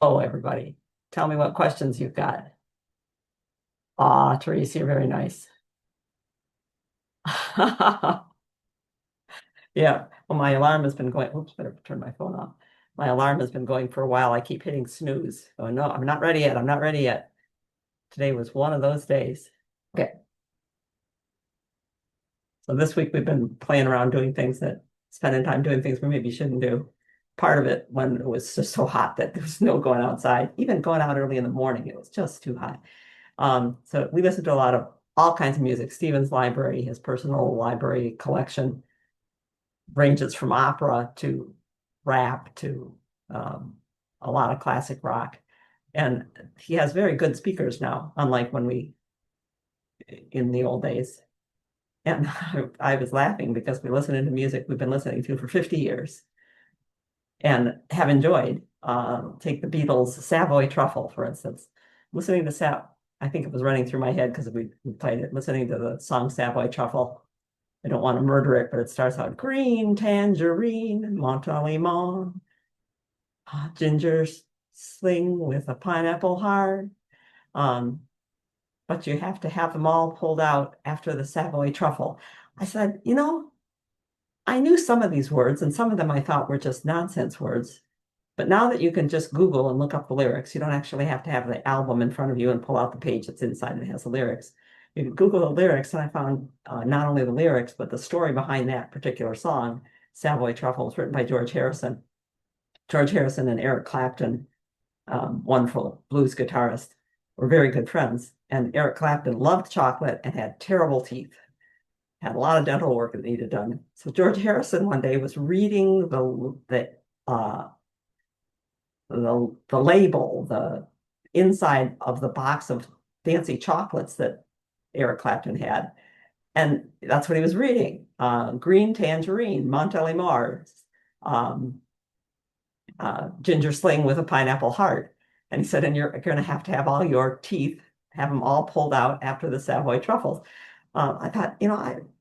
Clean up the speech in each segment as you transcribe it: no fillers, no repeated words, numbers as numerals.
Oh, everybody, tell me what questions you've got. Ah, Teresa, you're very nice. Yeah, well, my alarm has been going, oops, better turn my phone off. My alarm has been going for a while. I keep hitting snooze. Oh, no, I'm not ready yet. I'm not ready yet. Today was one of those days. Okay, so this week we've been playing around doing things spending time doing things we maybe shouldn't do. Part of it when it was just so hot that there was no going outside, even going out early in the morning, it was just too hot. So we listen to a lot of all kinds of music. Stephen's library, his personal library collection, ranges from opera to rap to um, a lot of classic rock. And he has very good speakers now, unlike when we in the old days. And I was laughing because we're listening to music we've been listening to for 50 years and have enjoyed. Take the Beatles' Savoy Truffle, for instance. Listening to I think it was running through my head because we played it, listening to the song Savoy Truffle. I don't want to murder it, but it starts out green tangerine, Montalimon, ginger sling with a pineapple heart. Um, but you have to have them all pulled out after the Savoy Truffle. I said, I knew some of these words, and some of them I thought were just nonsense words. But now that you can just Google and look up the lyrics, you don't actually have to have the album in front of you and pull out the page that's inside that has the lyrics. You can Google the lyrics, and I found not only the lyrics, but the story behind that particular song, Savoy Truffle, was written by George Harrison. George Harrison and Eric Clapton, wonderful blues guitarist, were very good friends. And Eric Clapton loved chocolate and had terrible teeth, had a lot of dental work that needed done. So George Harrison one day was reading the label, the inside of the box of fancy chocolates that Eric Clapton had. And that's what he was reading. Green tangerine, Montelimar, um, ginger sling with a pineapple heart. And he said, and you're going to have all your teeth, have them all pulled out after the Savoy truffles. I thought,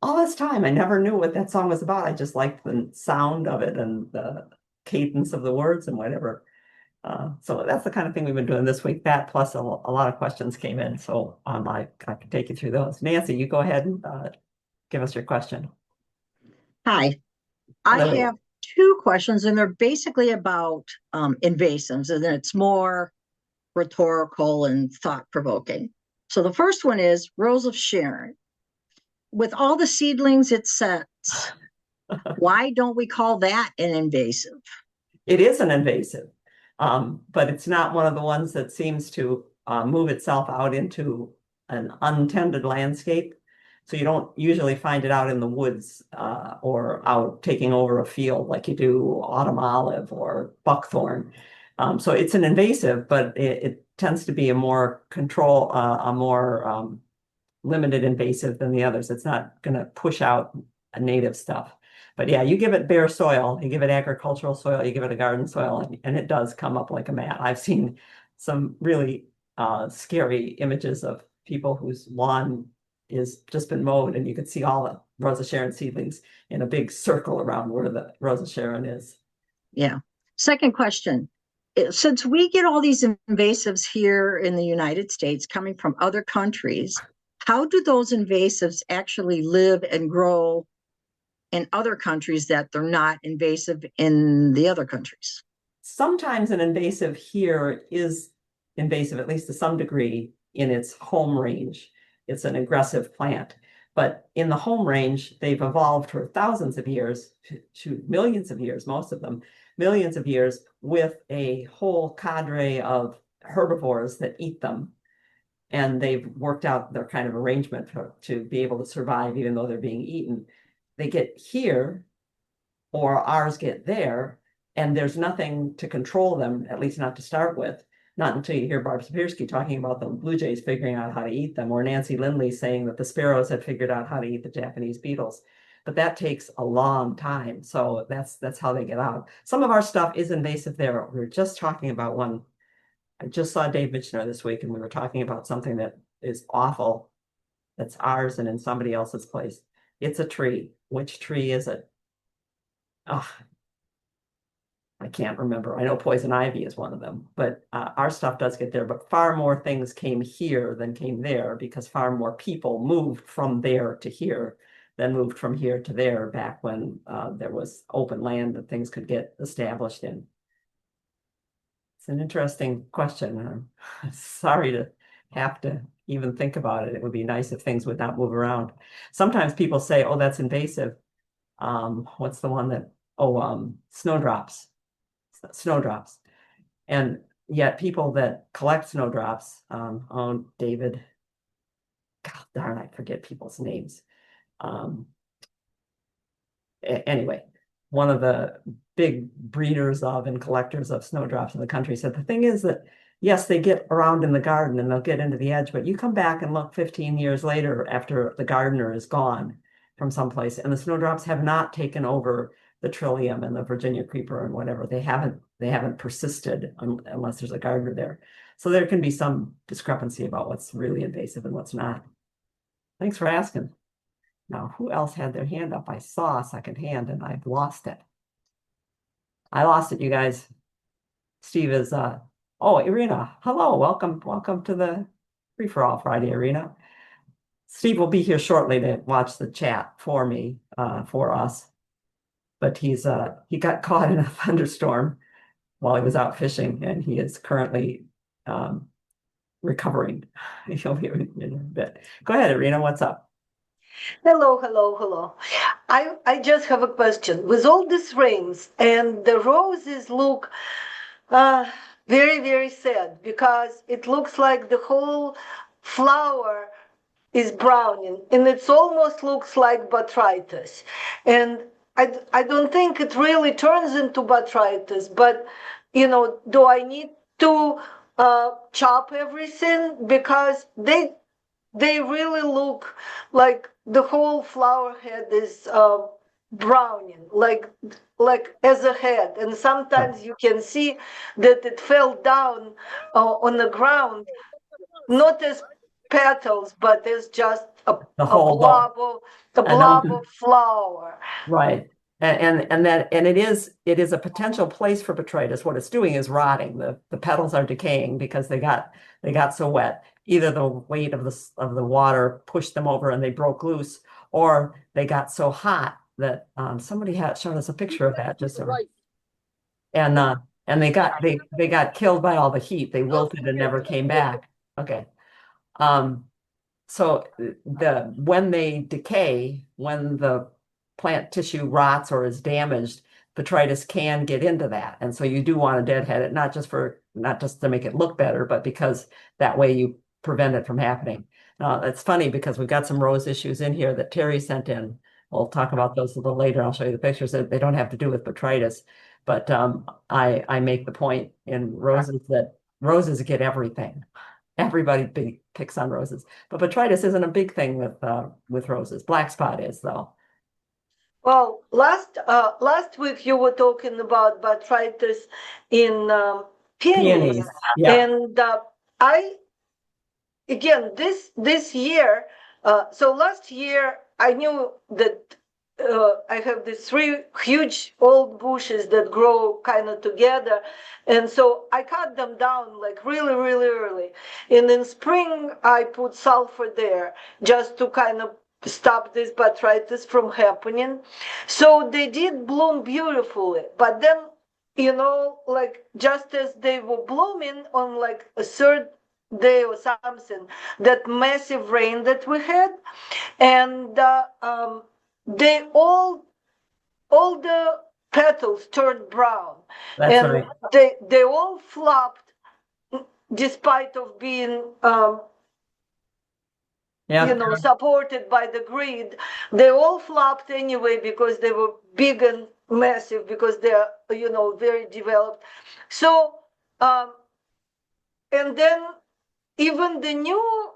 all this time, I never knew what that song was about. I just liked the sound of it and the cadence of the words and whatever. So that's the kind of thing we've been doing this week. That plus a lot of questions came in, so I can take you through those. Nancy, you go ahead and give us your question. Hi, I have Hello. two questions, and they're basically about invasives, and it's more rhetorical and thought provoking. So the first one is Rose of Sharon. With all the seedlings it sets, why don't we call that an invasive? It is an invasive, but it's not one of the ones that seems to move itself out into an untended landscape. So you don't usually find it out in the woods or out taking over a field like you do autumn olive or buckthorn. So it's an invasive, but it tends to be a more limited invasive than the others. It's not going to push out a native stuff. But yeah, you give it bare soil, you give it agricultural soil, you give it a garden soil, and it does come up like a mat. I've seen some really scary images of people whose lawn is just been mowed, and you could see all the Rosa Sharon seedlings in a big circle around where the Rosa Sharon is. Yeah. Second question. Since we get all these invasives here in the United States coming from other countries, how do those invasives actually live and grow in other countries that they're not invasive in the other countries? Sometimes an invasive here is invasive, at least to some degree, in its home range. It's an aggressive plant. But in the home range, they've evolved for thousands of years, to millions of years, most of them, millions of years, with a whole cadre of herbivores that eat them. And they've worked out their kind of arrangement to be able to survive even though they're being eaten. They get here or ours get there, and there's nothing to control them, at least not to start with. Not until you hear Barb Sapirski talking about the blue jays figuring out how to eat them, or Nancy Lindley saying that the sparrows had figured out how to eat the Japanese beetles. But that takes a long time. So that's how they get out. Some of our stuff is invasive there. We were just talking about one. I just saw Dave Mitchner this week, and we were talking about something that is awful. That's ours and in somebody else's place. It's a tree. Which tree is it? Oh, I can't remember. I know poison ivy is one of them, but our stuff does get there. But far more things came here than came there because far more people moved from there to here than moved from here to there back when there was open land that things could get established in. It's an interesting question. I'm sorry to have to even think about it. It would be nice if things would not move around. Sometimes people say, "Oh, that's invasive." What's the one that? Oh, snowdrops. Snowdrops. And yet people that collect snowdrops, oh, David, God darn, I forget people's names. Um, anyway, one of the big breeders of and collectors of snowdrops in the country said the thing is that yes, they get around in the garden and they'll get into the edge, but you come back and look 15 years later after the gardener is gone from someplace and the snowdrops have not taken over the trillium and the Virginia creeper and whatever. They haven't persisted unless there's a gardener there. So there can be some discrepancy about what's really invasive and what's not. Thanks for asking. Now, who else had their hand up? I saw a second hand and I've lost it. I lost it, you guys. Steve is oh, Irina. Hello, welcome to the Free-for-All Friday, Irina. Steve will be here shortly to watch the chat for me, for us. But he got caught in a thunderstorm while he was out fishing, and he is currently recovering. He'll be in a bit. Go ahead, Irina, what's up? Hello, hello, hello. I just have a question. With all these rains and the roses look uh, very, very sad because it looks like the whole flower is browning and it almost looks like botrytis. And I don't think it really turns into botrytis, but do I need to chop everything? Because they really look like the whole flower head is browning, like as a head, and sometimes you can see that it fell down on the ground, not as petals, but as just The a whole blob of a I know. blob of flower. Right. And it is a potential place for botrytis. What it's doing is rotting. The petals are decaying because they got so wet. Either the weight of the water pushed them over and they broke loose, or they got so hot that somebody had shown us a picture of that just and uh and they got killed by all the heat. They wilted and never came back. Okay. Um, so when they decay, when the plant tissue rots or is damaged, botrytis can get into that. And so you do want to deadhead it, not just to make it look better, but because that way you prevent it from happening. Now, it's funny because we've got some rose issues in here that Terry sent in. We'll talk about those a little later. I'll show you the pictures. They don't have to do with botrytis, but I make the point in roses that roses get everything. Everybody picks on roses, but botrytis isn't a big thing with roses. Black spot is though. Well, last week you were talking about botrytis in peonies, Peonies. Yeah. and I again this year. So last year I knew that I have these three huge old bushes that grow kind of together, and so I cut them down like really, really early. And in spring I put sulfur there just to kind of stop this botrytis from happening. So they did bloom beautifully, but then like just as they were blooming on like a third day or something, that massive rain that we had, and they all the petals turned brown, That's and right. they all flopped despite of being Yeah. supported by the grid. They all flopped anyway because they were big and massive, because they're very developed. So and then even the new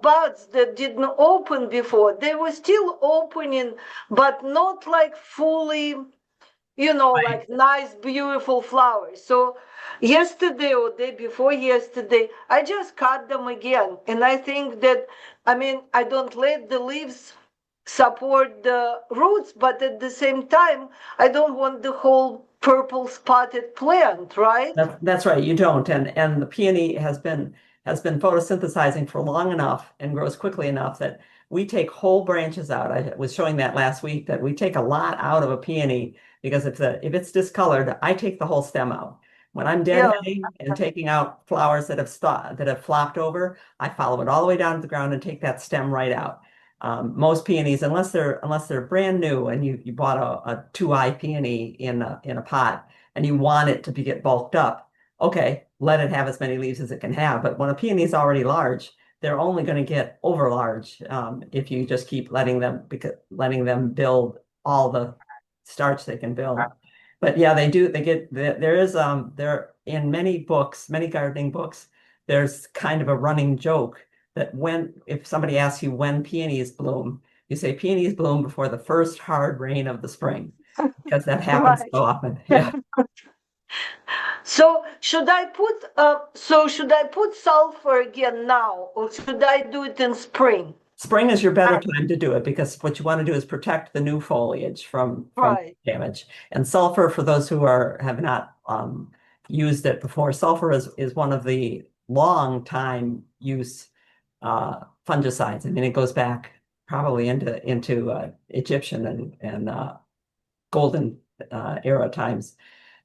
buds that didn't open before, they were still opening, but not like fully, Right. like nice, beautiful flowers. So yesterday or day before yesterday, I just cut them again. And I think that, I mean, I don't let the leaves support the roots, but at the same time, I don't want the whole purple spotted plant, right? That's right, you don't. And the peony has been photosynthesizing for long enough and grows quickly enough that we take whole branches out. I was showing that last week that we take a lot out of a peony because if it's discolored, I take the whole stem out. When I'm Yeah. deadheading and taking out flowers that have flopped over, I follow it all the way down to the ground and take that stem right out. Most peonies, unless they're brand new and you bought a 2-eye peony in a pot and you want it to get bulked up, okay, let it have as many leaves as it can have. But when a peony is already large, they're only going to get over large if you just keep letting them build all the starch they can build. But yeah, they do. They get there in many books, many gardening books. There's kind of a running joke that if somebody asks you when peonies bloom, you say peonies bloom before the first hard rain of the spring because that happens Right. so often. Yeah. So should I put sulfur again now, or should I do it in spring? Spring is your better time to do it because what you want to do is protect the new foliage from Right. damage. And sulfur, for those who have not used it before, sulfur is one of the long time use fungicides. I mean, it goes back probably into Egyptian and golden era times.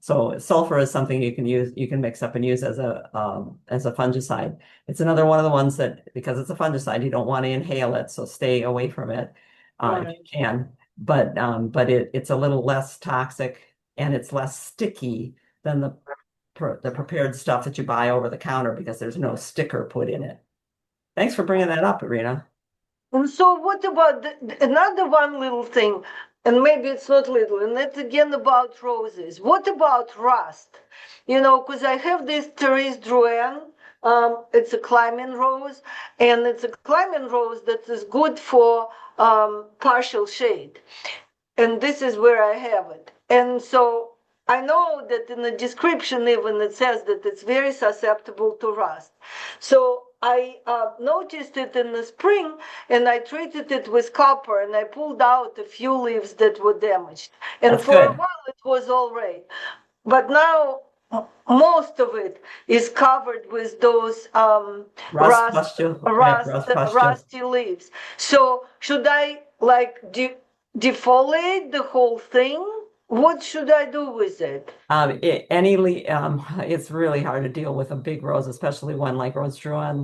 So sulfur is something you can mix up and use as a fungicide. It's another one of the ones that, because it's a fungicide, you don't want to inhale it, so stay away from it if you can. But it's a little less toxic and it's less sticky than the prepared stuff that you buy over the counter because there's no sticker put in it. Thanks for bringing that up, Irina. And so what about another one little thing, and maybe it's not little, and it's again about roses. What about rust? Because I have this Therese Drouin. It's a climbing rose, and it's a climbing rose that is good for partial shade. And this is where I have it. And so I know that in the description even it says that it's very susceptible to rust. So I noticed it in the spring and I treated it with copper and I pulled out a few leaves that were damaged. And That's for a good. while it was all right. But now most of it is covered with those Rust pustule. Right, rust pustule. rusty leaves. So should I defoliate the whole thing? What should I do with it? It's really hard to deal with a big rose, especially one like Rose Drouin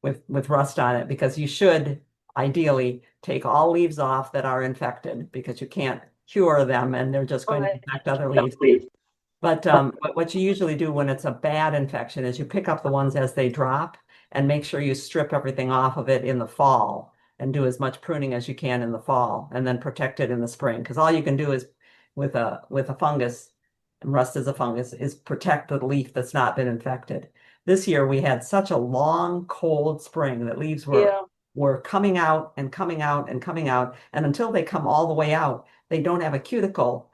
with rust on it, because you should ideally take all leaves off that are infected because you can't cure them and they're just going to infect other leaves. But what you usually do when it's a bad infection is you pick up the ones as they drop and make sure you strip everything off of it in the fall and do as much pruning as you can in the fall and then protect it in the spring. Because all you can do is with a fungus, and rust is a fungus, is protect the leaf that's not been infected. This year we had such a long, cold spring that leaves were coming out and coming out and coming out. And until they come all the way out, they don't have a cuticle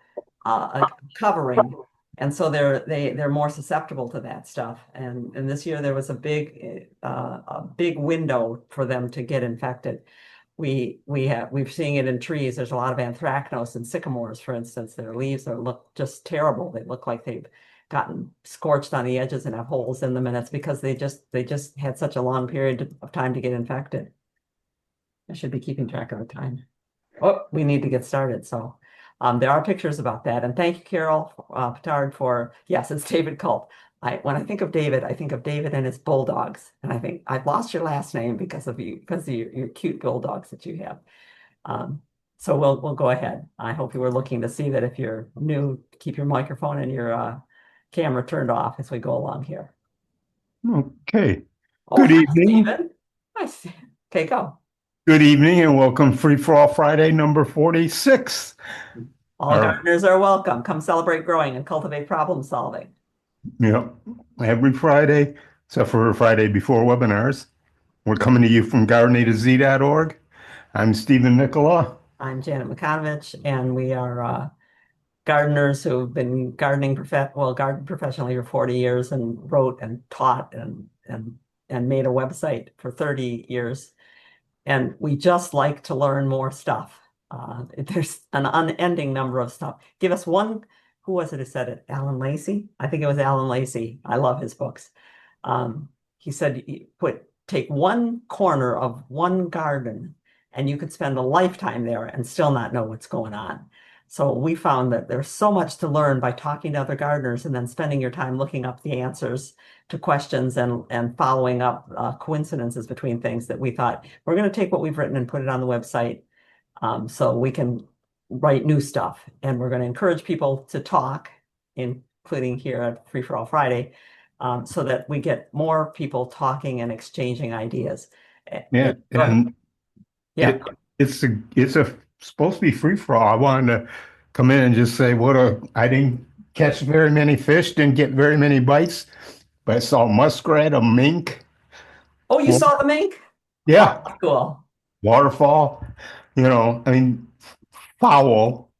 covering. And so they're more susceptible to that stuff. And this year there was a big window for them to get infected. We're seeing it in trees. There's a lot of anthracnose in sycamores, for instance. Their leaves look just terrible. They look like they've gotten scorched on the edges and have holes in them, and it's because they just had such a long period of time to get infected. I should be keeping track of the time. Oh, we need to get started. So there are pictures about that. And thank you, Carol Petard, yes, it's David Culp. When I think of David and his bulldogs. And I think I've lost your last name because of your cute bulldogs that you have. So we'll go ahead. I hope you were looking to see that if you're new, keep your microphone and your camera turned off as we go along here. Okay. Oh, Good hi, evening. Stephen. Nice. Okay, go. Good evening and welcome Free4All Friday number 46. All gardeners are welcome. Come celebrate growing and cultivate problem solving. Yep. Every Friday, except for Friday before webinars. We're coming to you from gardenataz.org. I'm Stephen Nicola. I'm Janet McConovich, and we are gardeners who've been gardened professionally for 40 years and wrote and taught and made a website for 30 years. And we just like to learn more stuff. There's an unending number of stuff. Give us one, who was it who said it? Alan Lacey? I think it was Alan Lacey. I love his books. He said, take one corner of one garden and you could spend a lifetime there and still not know what's going on. So we found that there's so much to learn by talking to other gardeners and then spending your time looking up the answers to questions and following up coincidences between things, that we thought we're going to take what we've written and put it on the website, so we can write new stuff. And we're going to encourage people to talk, including here at Free for All Friday, so that we get more people talking and exchanging ideas. Yeah, and Yeah. it's supposed to be free for all. I wanted to come in and just say I didn't catch very many fish, didn't get very many bites, but I saw a muskrat, a mink. Oh, you saw the mink? Yeah, Oh, cool. waterfall, I mean, fowl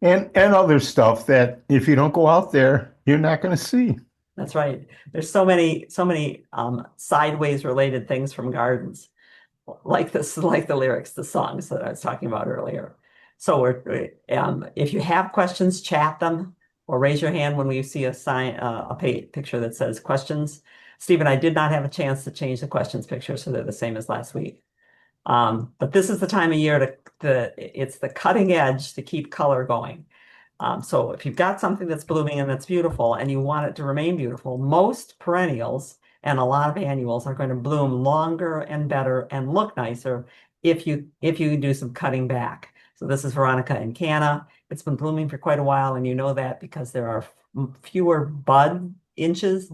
and other stuff that if you don't go out there, you're not going to see. That's right. There's so many sideways related things from gardens, like this, like the lyrics, the songs that I was talking about earlier. So if you have questions, chat them or raise your hand when we see a sign, picture that says questions. Stephen, I did not have a chance to change the questions picture, so they're the same as last week. But this is the time of year it's the cutting edge to keep color going. So if you've got something that's blooming and that's beautiful and you want it to remain beautiful, most perennials and a lot of annuals are going to bloom longer and better and look nicer if you do some cutting back. So this is Veronica Incana. It's been blooming for quite a while, and you know that because there are fewer budded inches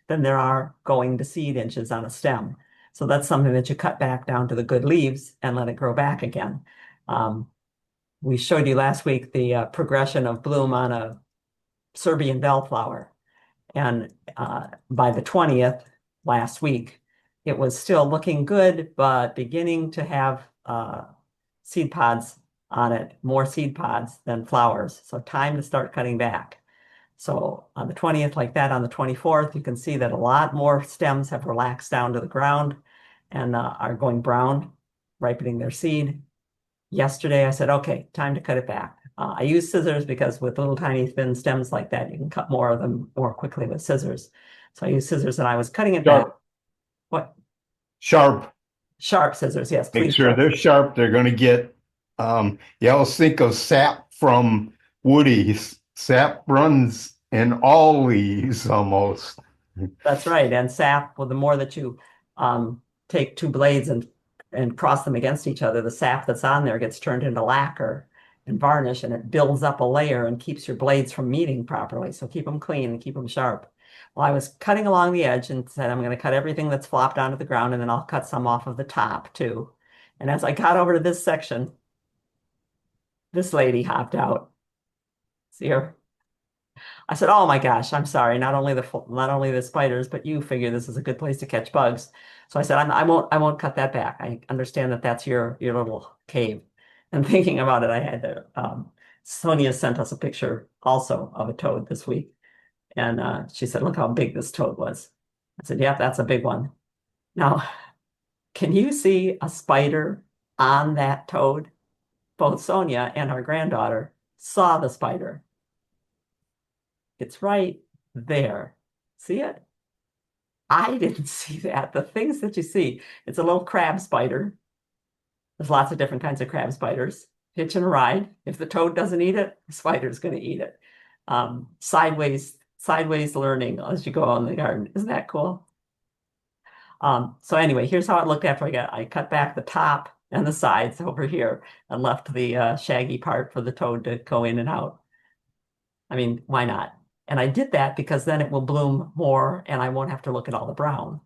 than there are going to seed inches on a stem. So that's something that you cut back down to the good leaves and let it grow back again. We showed you last week the progression of bloom on a Serbian bellflower. And by the 20th last week, it was still looking good, but beginning to have seed pods on it, more seed pods than flowers. So time to start cutting back. So on the 20th, like that, on the 24th, you can see that a lot more stems have relaxed down to the ground and are going brown, ripening their seed. Yesterday, I said, okay, time to cut it back. I use scissors because with little tiny thin stems like that, you can cut more of them more quickly with scissors. So I use scissors and I was cutting it back. What? Sharp. Sharp scissors, yes, Make please. sure they're sharp. They're going to get, you always think of sap from woodies. Sap runs in all leaves almost. That's right. And sap, well, the more that you take two blades and cross them against each other, the sap that's on there gets turned into lacquer and varnish, and it builds up a layer and keeps your blades from meeting properly. So keep them clean and keep them sharp. Well, I was cutting along the edge and said, I'm going to cut everything that's flopped onto the ground, and then I'll cut some off of the top too. And as I got over to this section, this lady hopped out. See her? I said, "Oh my gosh, I'm sorry. Not only the spiders, but you figure this is a good place to catch bugs." So I said, I won't cut that back. I understand that that's your little cave." And thinking about it, I had to. Sonia sent us a picture also of a toad this week, and she said, "Look how big this toad was." I said, "Yeah, that's a big one." Now, can you see a spider on that toad? Both Sonia and our granddaughter saw the spider. It's right there. See it? I didn't see that. The things that you see, it's a little crab spider. There's lots of different kinds of crab spiders. Hitching a ride. If the toad doesn't eat it, the spider's going to eat it. Sideways learning as you go on in the garden. Isn't that cool? So anyway, here's how it looked after I cut back the top and the sides over here and left the shaggy part for the toad to go in and out. I mean, why not? And I did that because then it will bloom more and I won't have to look at all the brown.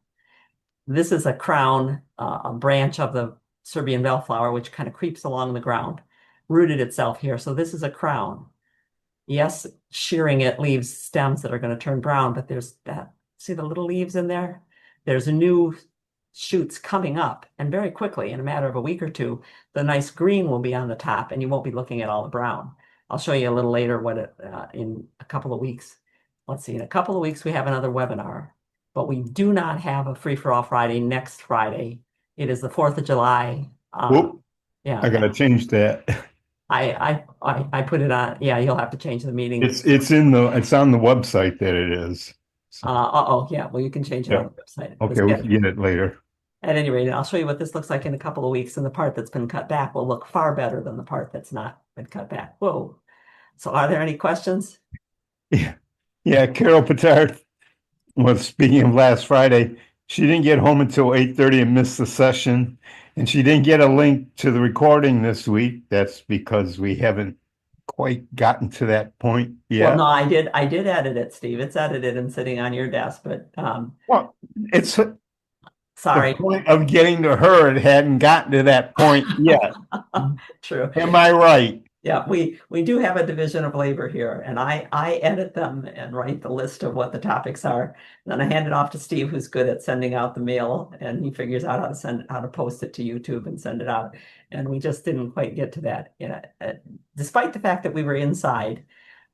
This is a crown, a branch of the Serbian bellflower, which kind of creeps along the ground, rooted itself here. So this is a crown. Yes, shearing it leaves stems that are going to turn brown, but there's that. See the little leaves in there? There's new shoots coming up, and very quickly, in a matter of a week or two, the nice green will be on the top and you won't be looking at all the brown. I'll show you a little later in a couple of weeks. Let's see, in a couple of weeks, we have another webinar, but we do not have a Free for All Friday next Friday. It is the 4th of July. Yeah, I gotta change that. I put it on. Yeah, you'll have to change the meeting. It's on the website that it is. So, Uh-oh, yeah, well, you can change it on yeah. the website. It was Okay, we good. can get it later. At any rate, I'll show you what this looks like in a couple of weeks, and the part that's been cut back will look far better than the part that's not been cut back. Whoa. So are there any questions? Yeah. Yeah, Carol Petard was speaking of last Friday. She didn't get home until 8:30 and missed the session. And she didn't get a link to the recording this week. That's because we haven't quite gotten to that point Well, yet. no, I did edit it, Steve. It's edited and sitting on your desk, but Well, it's the sorry. point of getting to her. It hadn't gotten to that point yet. True. Am I right? Yeah, we do have a division of labor here, and I edit them and write the list of what the topics are. Then I hand it off to Steve, who's good at sending out the mail, and he figures out how to post it to YouTube and send it out. And we just didn't quite get to that. Despite the fact that we were inside,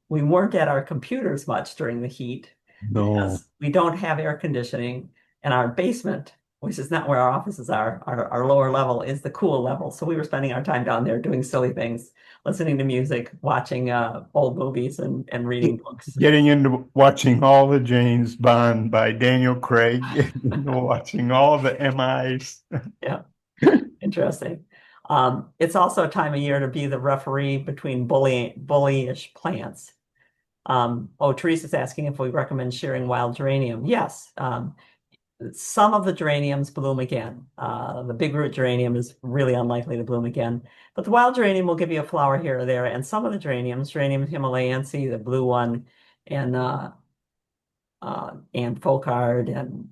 we weren't at our computers much during the heat No. because we don't have air conditioning, and our basement, which is not where our offices are, our lower level is the cool level. So we were spending our time down there doing silly things, listening to music, watching old movies and reading books. Getting into watching all the James Bond by Daniel Craig, watching all the MIs. Yeah, interesting. It's also a time of year to be the referee between bullyish plants. Teresa's asking if we recommend sharing wild geranium. Yes. Some of the geraniums bloom again. The big root geranium is really unlikely to bloom again, but the wild geranium will give you a flower here or there. And some of the geraniums, Geranium Himalayense, the blue one, and Folkard and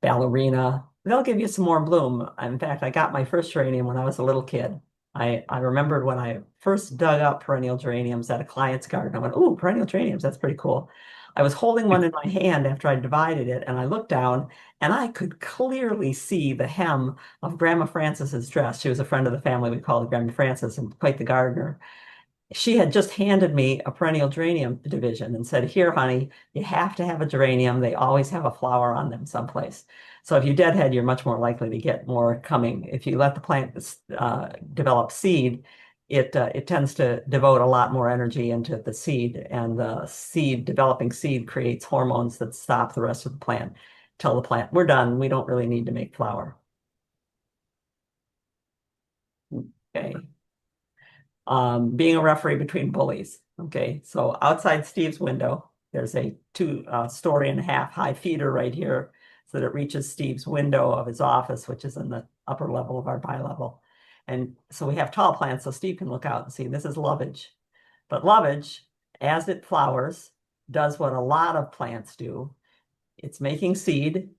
Ballerina, they'll give you some more bloom. In fact, I got my first geranium when I was a little kid. I remembered when I first dug up perennial geraniums at a client's garden. I went, "Ooh, perennial geraniums, that's pretty cool." I was holding one in my hand after I divided it, and I looked down and I could clearly see the hem of Grandma Frances's dress. She was a friend of the family. We called her Grandma Frances and quite the gardener. She had just handed me a perennial geranium division and said, "Here, honey, you have to have a geranium. They always have a flower on them someplace." So if you deadhead, you're much more likely to get more coming. If you let the plant develop seed, it tends to devote a lot more energy into the seed, and the developing seed creates hormones that stop the rest of the plant. Tell the plant, "We're done. We don't really need to make flower." Okay. Being a referee between bullies. Okay, so outside Steve's window, there's a 2.5 story high feeder right here so that it reaches Steve's window of his office, which is in the upper level of our bi-level. And so we have tall plants so Steve can look out and see this is lovage. But lovage, as it flowers, does what a lot of plants do. It's making seed,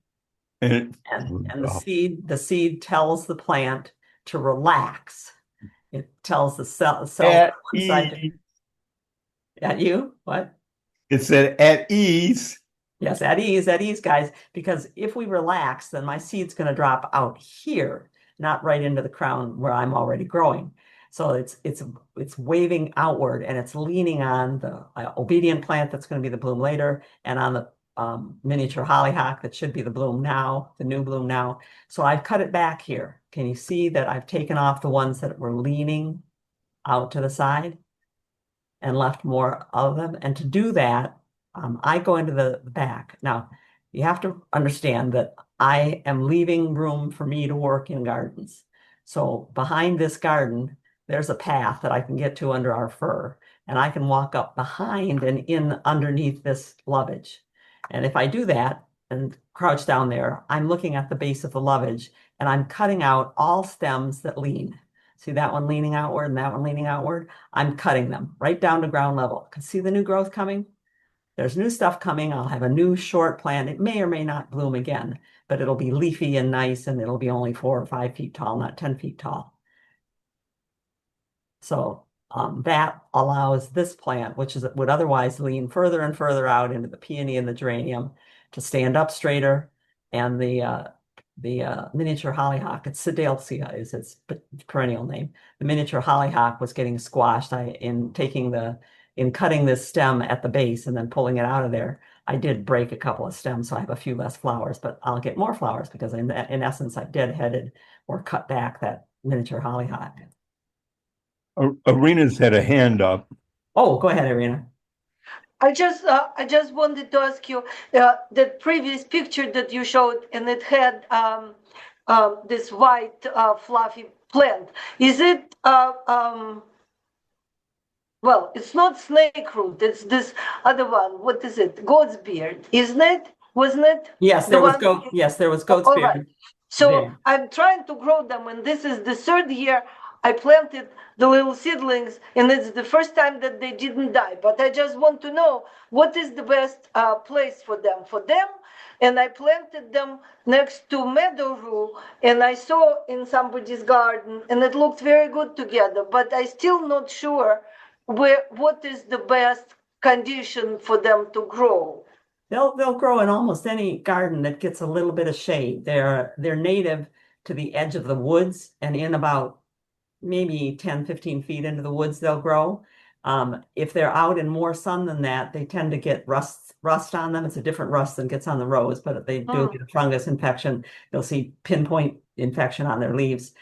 And and the seed tells the plant to relax. It tells the cell at one side ease. at you. What? It said at ease. Yes, at ease, guys. Because if we relax, then my seed's going to drop out here, not right into the crown where I'm already growing. So it's waving outward, and it's leaning on the obedient plant that's going to be the bloom later, and on the miniature hollyhock that should be the bloom now, the new bloom now. So I've cut it back here. Can you see that I've taken off the ones that were leaning out to the side and left more of them? And to do that, I go into the back. Now, you have to understand that I am leaving room for me to work in gardens. So behind this garden, there's a path that I can get to under our fir, and I can walk up behind and in underneath this lovage. And if I do that and crouch down there, I'm looking at the base of the lovage, and I'm cutting out all stems that lean. See that one leaning outward and that one leaning outward? I'm cutting them right down to ground level. Can see the new growth coming? There's new stuff coming. I'll have a new short plant. It may or may not bloom again, but it'll be leafy and nice, and it'll be only 4 or 5 feet tall, not 10 feet tall. So that allows this plant, which would otherwise lean further and further out into the peony and the geranium, to stand up straighter. And the miniature hollyhock, it's Sedalia is its perennial name. The miniature hollyhock was getting squashed. In cutting this stem at the base and then pulling it out of there, I did break a couple of stems, so I have a few less flowers, but I'll get more flowers because in essence, I deadheaded or cut back that miniature hollyhock. Arena's had a hand up. Oh, go ahead, Irina. I just wanted to ask you that previous picture that you showed, and it had this white fluffy plant. Is it well, it's not snake root. It's this other one. What is it? Goat's beard, isn't it? Wasn't it? Yes, The there was one- goat. Yes, there was goat's All right. beard. So there. I'm trying to grow them, and this is the third year I planted the little seedlings, and it's the first time that they didn't die. But I just want to know what is the best place for them. And I planted them next to meadow rue, and I saw in somebody's garden, and it looked very good together. But I still not sure what is the best condition for them to grow. They'll grow in almost any garden that gets a little bit of shade. They're native to the edge of the woods, and in about maybe 10, 15 feet into the woods, they'll grow. If they're out in more sun than that, they tend to get rust on them. It's a different rust than gets on the rose, but they do get a fungus infection. You'll see pinpoint infection on their leaves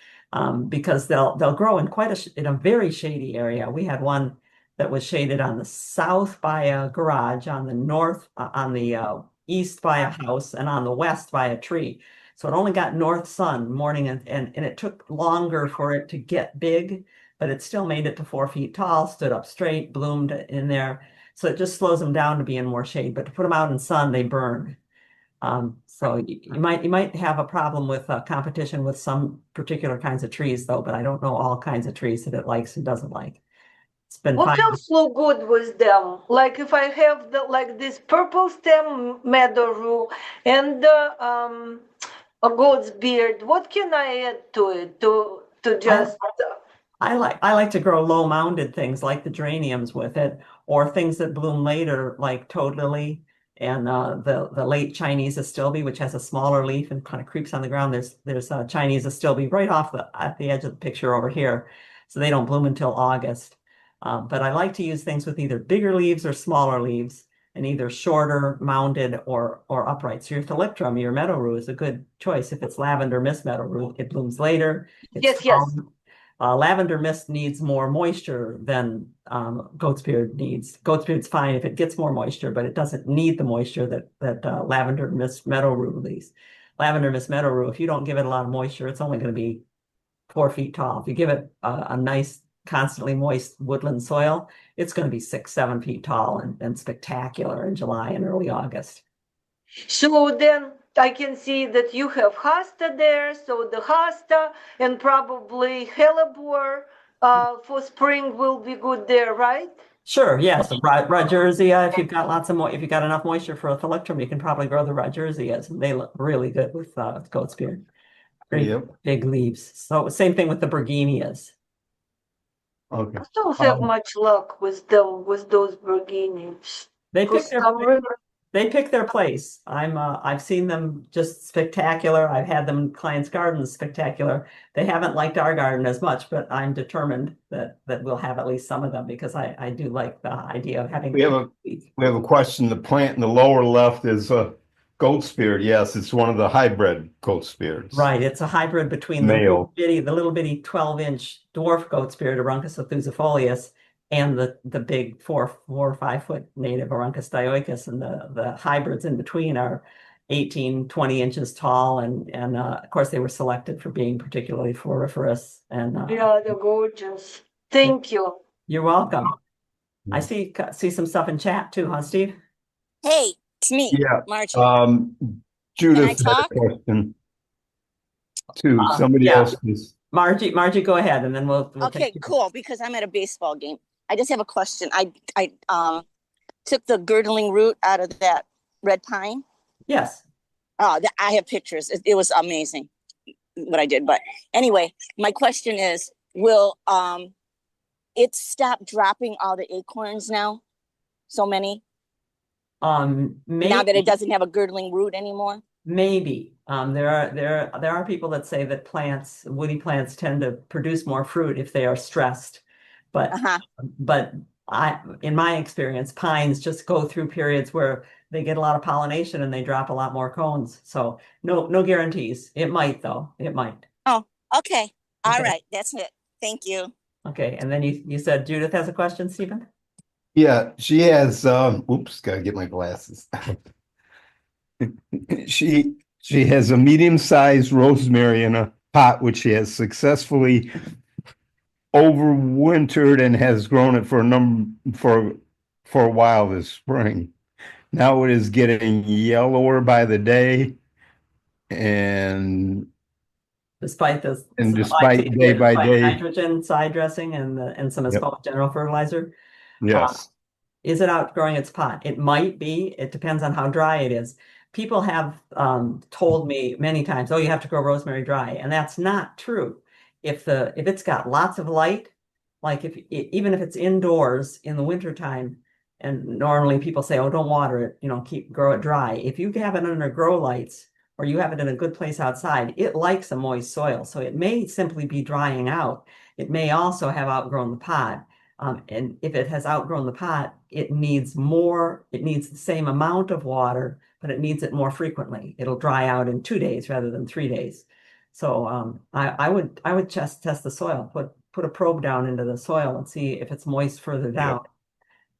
because they'll grow in in a very shady area. We had one that was shaded on the south by a garage, on the north, on the east by a house, and on the west by a tree. So it only got north sun morning, and it took longer for it to get big, but it still made it to 4 feet tall, stood up straight, bloomed in there. So it just slows them down to be in more shade. But to put them out in sun, they burn. So you might have a problem with competition with some particular kinds of trees, though. But I don't know all kinds of trees that it likes and doesn't like. It's been What fine. else look good with them? Like if I have this purple stem meadow rue and a goat's beard, what can I add to it to just I like to grow low mounded things like the geraniums with it, or things that bloom later, like toad lily and the late Chinese astilbe, which has a smaller leaf and kind of creeps on the ground. There's Chinese astilbe right at the edge of the picture over here, so they don't bloom until August. But I like to use things with either bigger leaves or smaller leaves, and either shorter, mounded, or upright. So your thalictrum, your meadow rue, is a good choice. If it's lavender mist meadow rue, it blooms later. It's yes. lavender mist needs more moisture than goat's beard needs. Goat's beard's fine if it gets more moisture, but it doesn't need the moisture that lavender mist meadow rue needs. Lavender mist meadow rue, if you don't give it a lot of moisture, it's only going to be 4 feet tall. If you give it a nice, constantly moist woodland soil, it's going to be 6, 7 feet tall and spectacular in July and early August. So then I can see that you have hosta there, so the hosta and probably hellebore for spring will be good there, right? Sure, yes. Rodgersia, if you've got if you've got enough moisture for a thalictrum, you can probably grow the Rodgersias. They look really good with goat's beard. Great big leaves. So same thing with the Bergenias. Okay. I don't have much luck with those Bergenias. They pick their place. I've seen them just spectacular. I've had them in clients' gardens spectacular. They haven't liked our garden as much, but I'm determined that we'll have at least some of them because I do like the idea of having. We have a question. The plant in the lower left is goat's beard. Yes, it's one of the hybrid goat's beards. Right, it's a hybrid between the little bitty 12-inch dwarf goat's beard, Aruncus althusifolius, and the big 4 or 5 foot native Aruncus dioicus, and the hybrids in between are 18, 20 inches tall, and of course they were selected for being particularly floriferous. And yeah, they're gorgeous. Thank you. You're welcome. I see some stuff in chat too, huh, Steve? Hey, it's me. Yeah. Margie. Judith Can I talk? had a question too. Somebody else is. Margie, go ahead, and then we'll Okay, cool. Because I'm at a baseball game. I just have a question. I took the girdling root out of that red pine. Yes. Oh, I have pictures. It was amazing what I did. But anyway, my question is, will it stop dropping all the acorns now? So many? Maybe. Now that it doesn't have a girdling root anymore? Maybe. There are people that say that woody plants tend to produce more fruit if they are stressed. But in my experience, pines just go through periods where they get a lot of pollination and they drop a lot more cones. So no guarantees. It might though. It might. Oh, okay. All Okay. right, that's it. Thank you. Okay, and then you said Judith has a question, Stephen? Yeah, she has, oops, gotta get my glasses. She has a medium-sized rosemary in a pot, which she has successfully overwintered and has grown it for a while this spring. Now it is getting yellower by the day, and Despite this, and some I despite day by despite day, nitrogen side dressing and some yep, asphalt general fertilizer. yes, Is it outgrowing its pot? It might be. It depends on how dry it is. People have told me many times, "Oh, you have to grow rosemary dry," and that's not true. If it's got lots of light, like even if it's indoors in the wintertime, and normally people say, "Oh, don't water it, grow it dry." If you have it under grow lights or you have it in a good place outside, it likes a moist soil, so it may simply be drying out. It may also have outgrown the pot. And if it has outgrown the pot, it needs the same amount of water, but it needs it more frequently. It'll dry out in 2 days rather than 3 days. So I would just test the soil, put a probe down into the soil and see if it's moist further down. yep.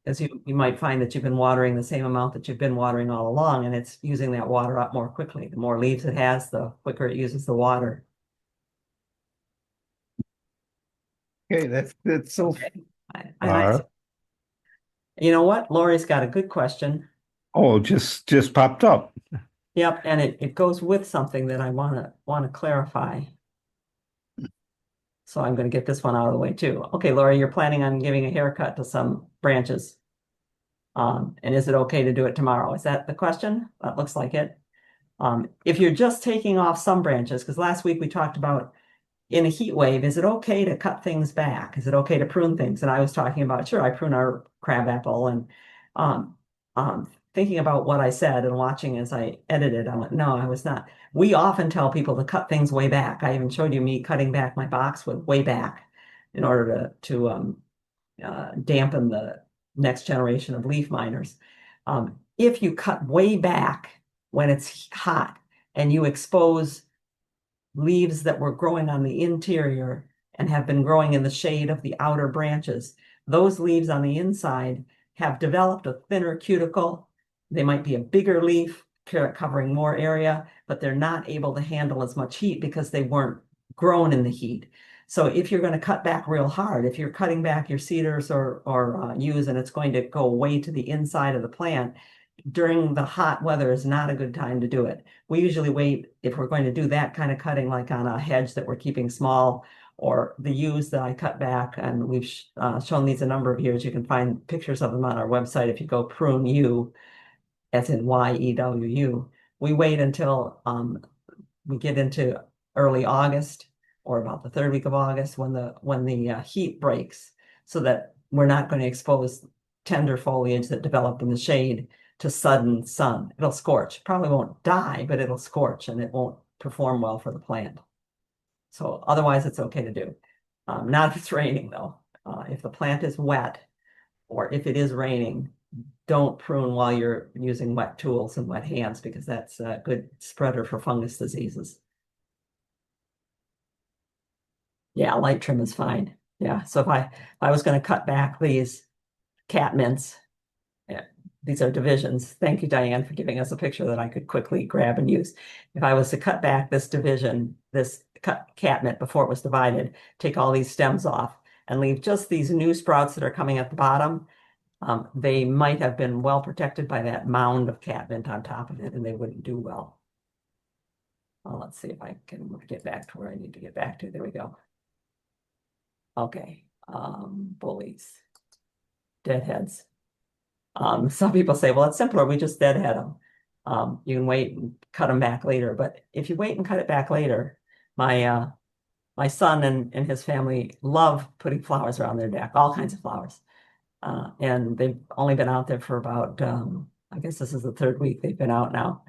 As you might find that you've been watering the same amount that you've been watering all along, and it's using that water up more quickly. The more leaves it has, the quicker it uses the water. Okay, that's so And far. you know what? Lori's got a good question. Oh, just popped up. Yep, and it goes with something that I want to clarify. So I'm going to get this one out of the way too. Okay, Lori, you're planning on giving a haircut to some branches. And is it okay to do it tomorrow? Is that the question? That looks like it. If you're just taking off some branches, because last week we talked about in a heat wave, is it okay to cut things back? Is it okay to prune things? And I was talking about, sure, I prune our crabapple and um, thinking about what I said and watching as I edited, I went, no, I was not. We often tell people to cut things way back. I even showed you me cutting back my boxwood way back in order to dampen the next generation of leaf miners. If you cut way back when it's hot and you expose leaves that were growing on the interior and have been growing in the shade of the outer branches, those leaves on the inside have developed a thinner cuticle. They might be a bigger leaf covering more area, but they're not able to handle as much heat because they weren't grown in the heat. So if you're going to cut back real hard, if you're cutting back your cedars or yews and it's going to go way to the inside of the plant, during the hot weather is not a good time to do it. We usually wait if we're going to do that kind of cutting, like on a hedge that we're keeping small, or the yews that I cut back, and we've shown these a number of years. You can find pictures of them on our website if you go prune yew, as in YEWU. We wait until we get into early August or about the third week of August when the heat breaks, so that we're not going to expose tender foliage that developed in the shade to sudden sun. It'll scorch. Probably won't die, but it'll scorch and it won't perform well for the plant. So otherwise, it's okay to do. Not if it's raining though. If the plant is wet or if it is raining, don't prune while you're using wet tools and wet hands because that's a good spreader for fungus diseases. Yeah, light trim is fine. Yeah, so if I was going to cut back these catmints, yeah, these are divisions. Thank you, Diane, for giving us a picture that I could quickly grab and use. If I was to cut back this division, this cut catmint before it was divided, take all these stems off and leave just these new sprouts that are coming at the bottom, they might have been well protected by that mound of catmint on top of it, and they wouldn't do well. Well, let's see if I can get back to where I need to get back to. There we go. Okay, bullies, deadheads. Some people say, well, it's simpler. We just deadhead them. You can wait and cut them back later. But if you wait and cut it back later, my son and his family love putting flowers around their deck, all kinds of flowers. And they've only been out there for about, I guess this is the third week they've been out now.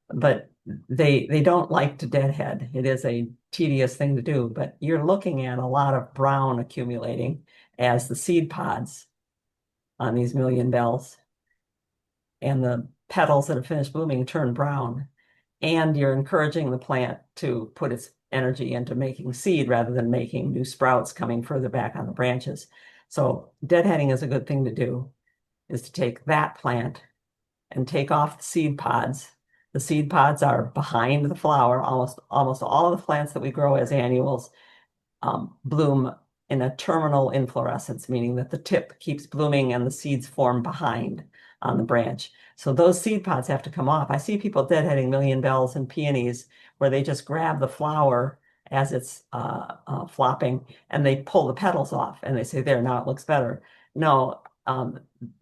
But they don't like to deadhead. It is a tedious thing to do, but you're looking at a lot of brown accumulating as the seed pods on these million bells and the petals that have finished blooming turn brown. And you're encouraging the plant to put its energy into making seed rather than making new sprouts coming further back on the branches. So deadheading is a good thing to do, is to take that plant and take off the seed pods. The seed pods are behind the flower. Almost all of the plants that we grow as annuals bloom in a terminal inflorescence, meaning that the tip keeps blooming and the seeds form behind on the branch. So those seed pods have to come off. I see people deadheading million bells and peonies where they just grab the flower as it's flopping and they pull the petals off and they say, there, now it looks better. No,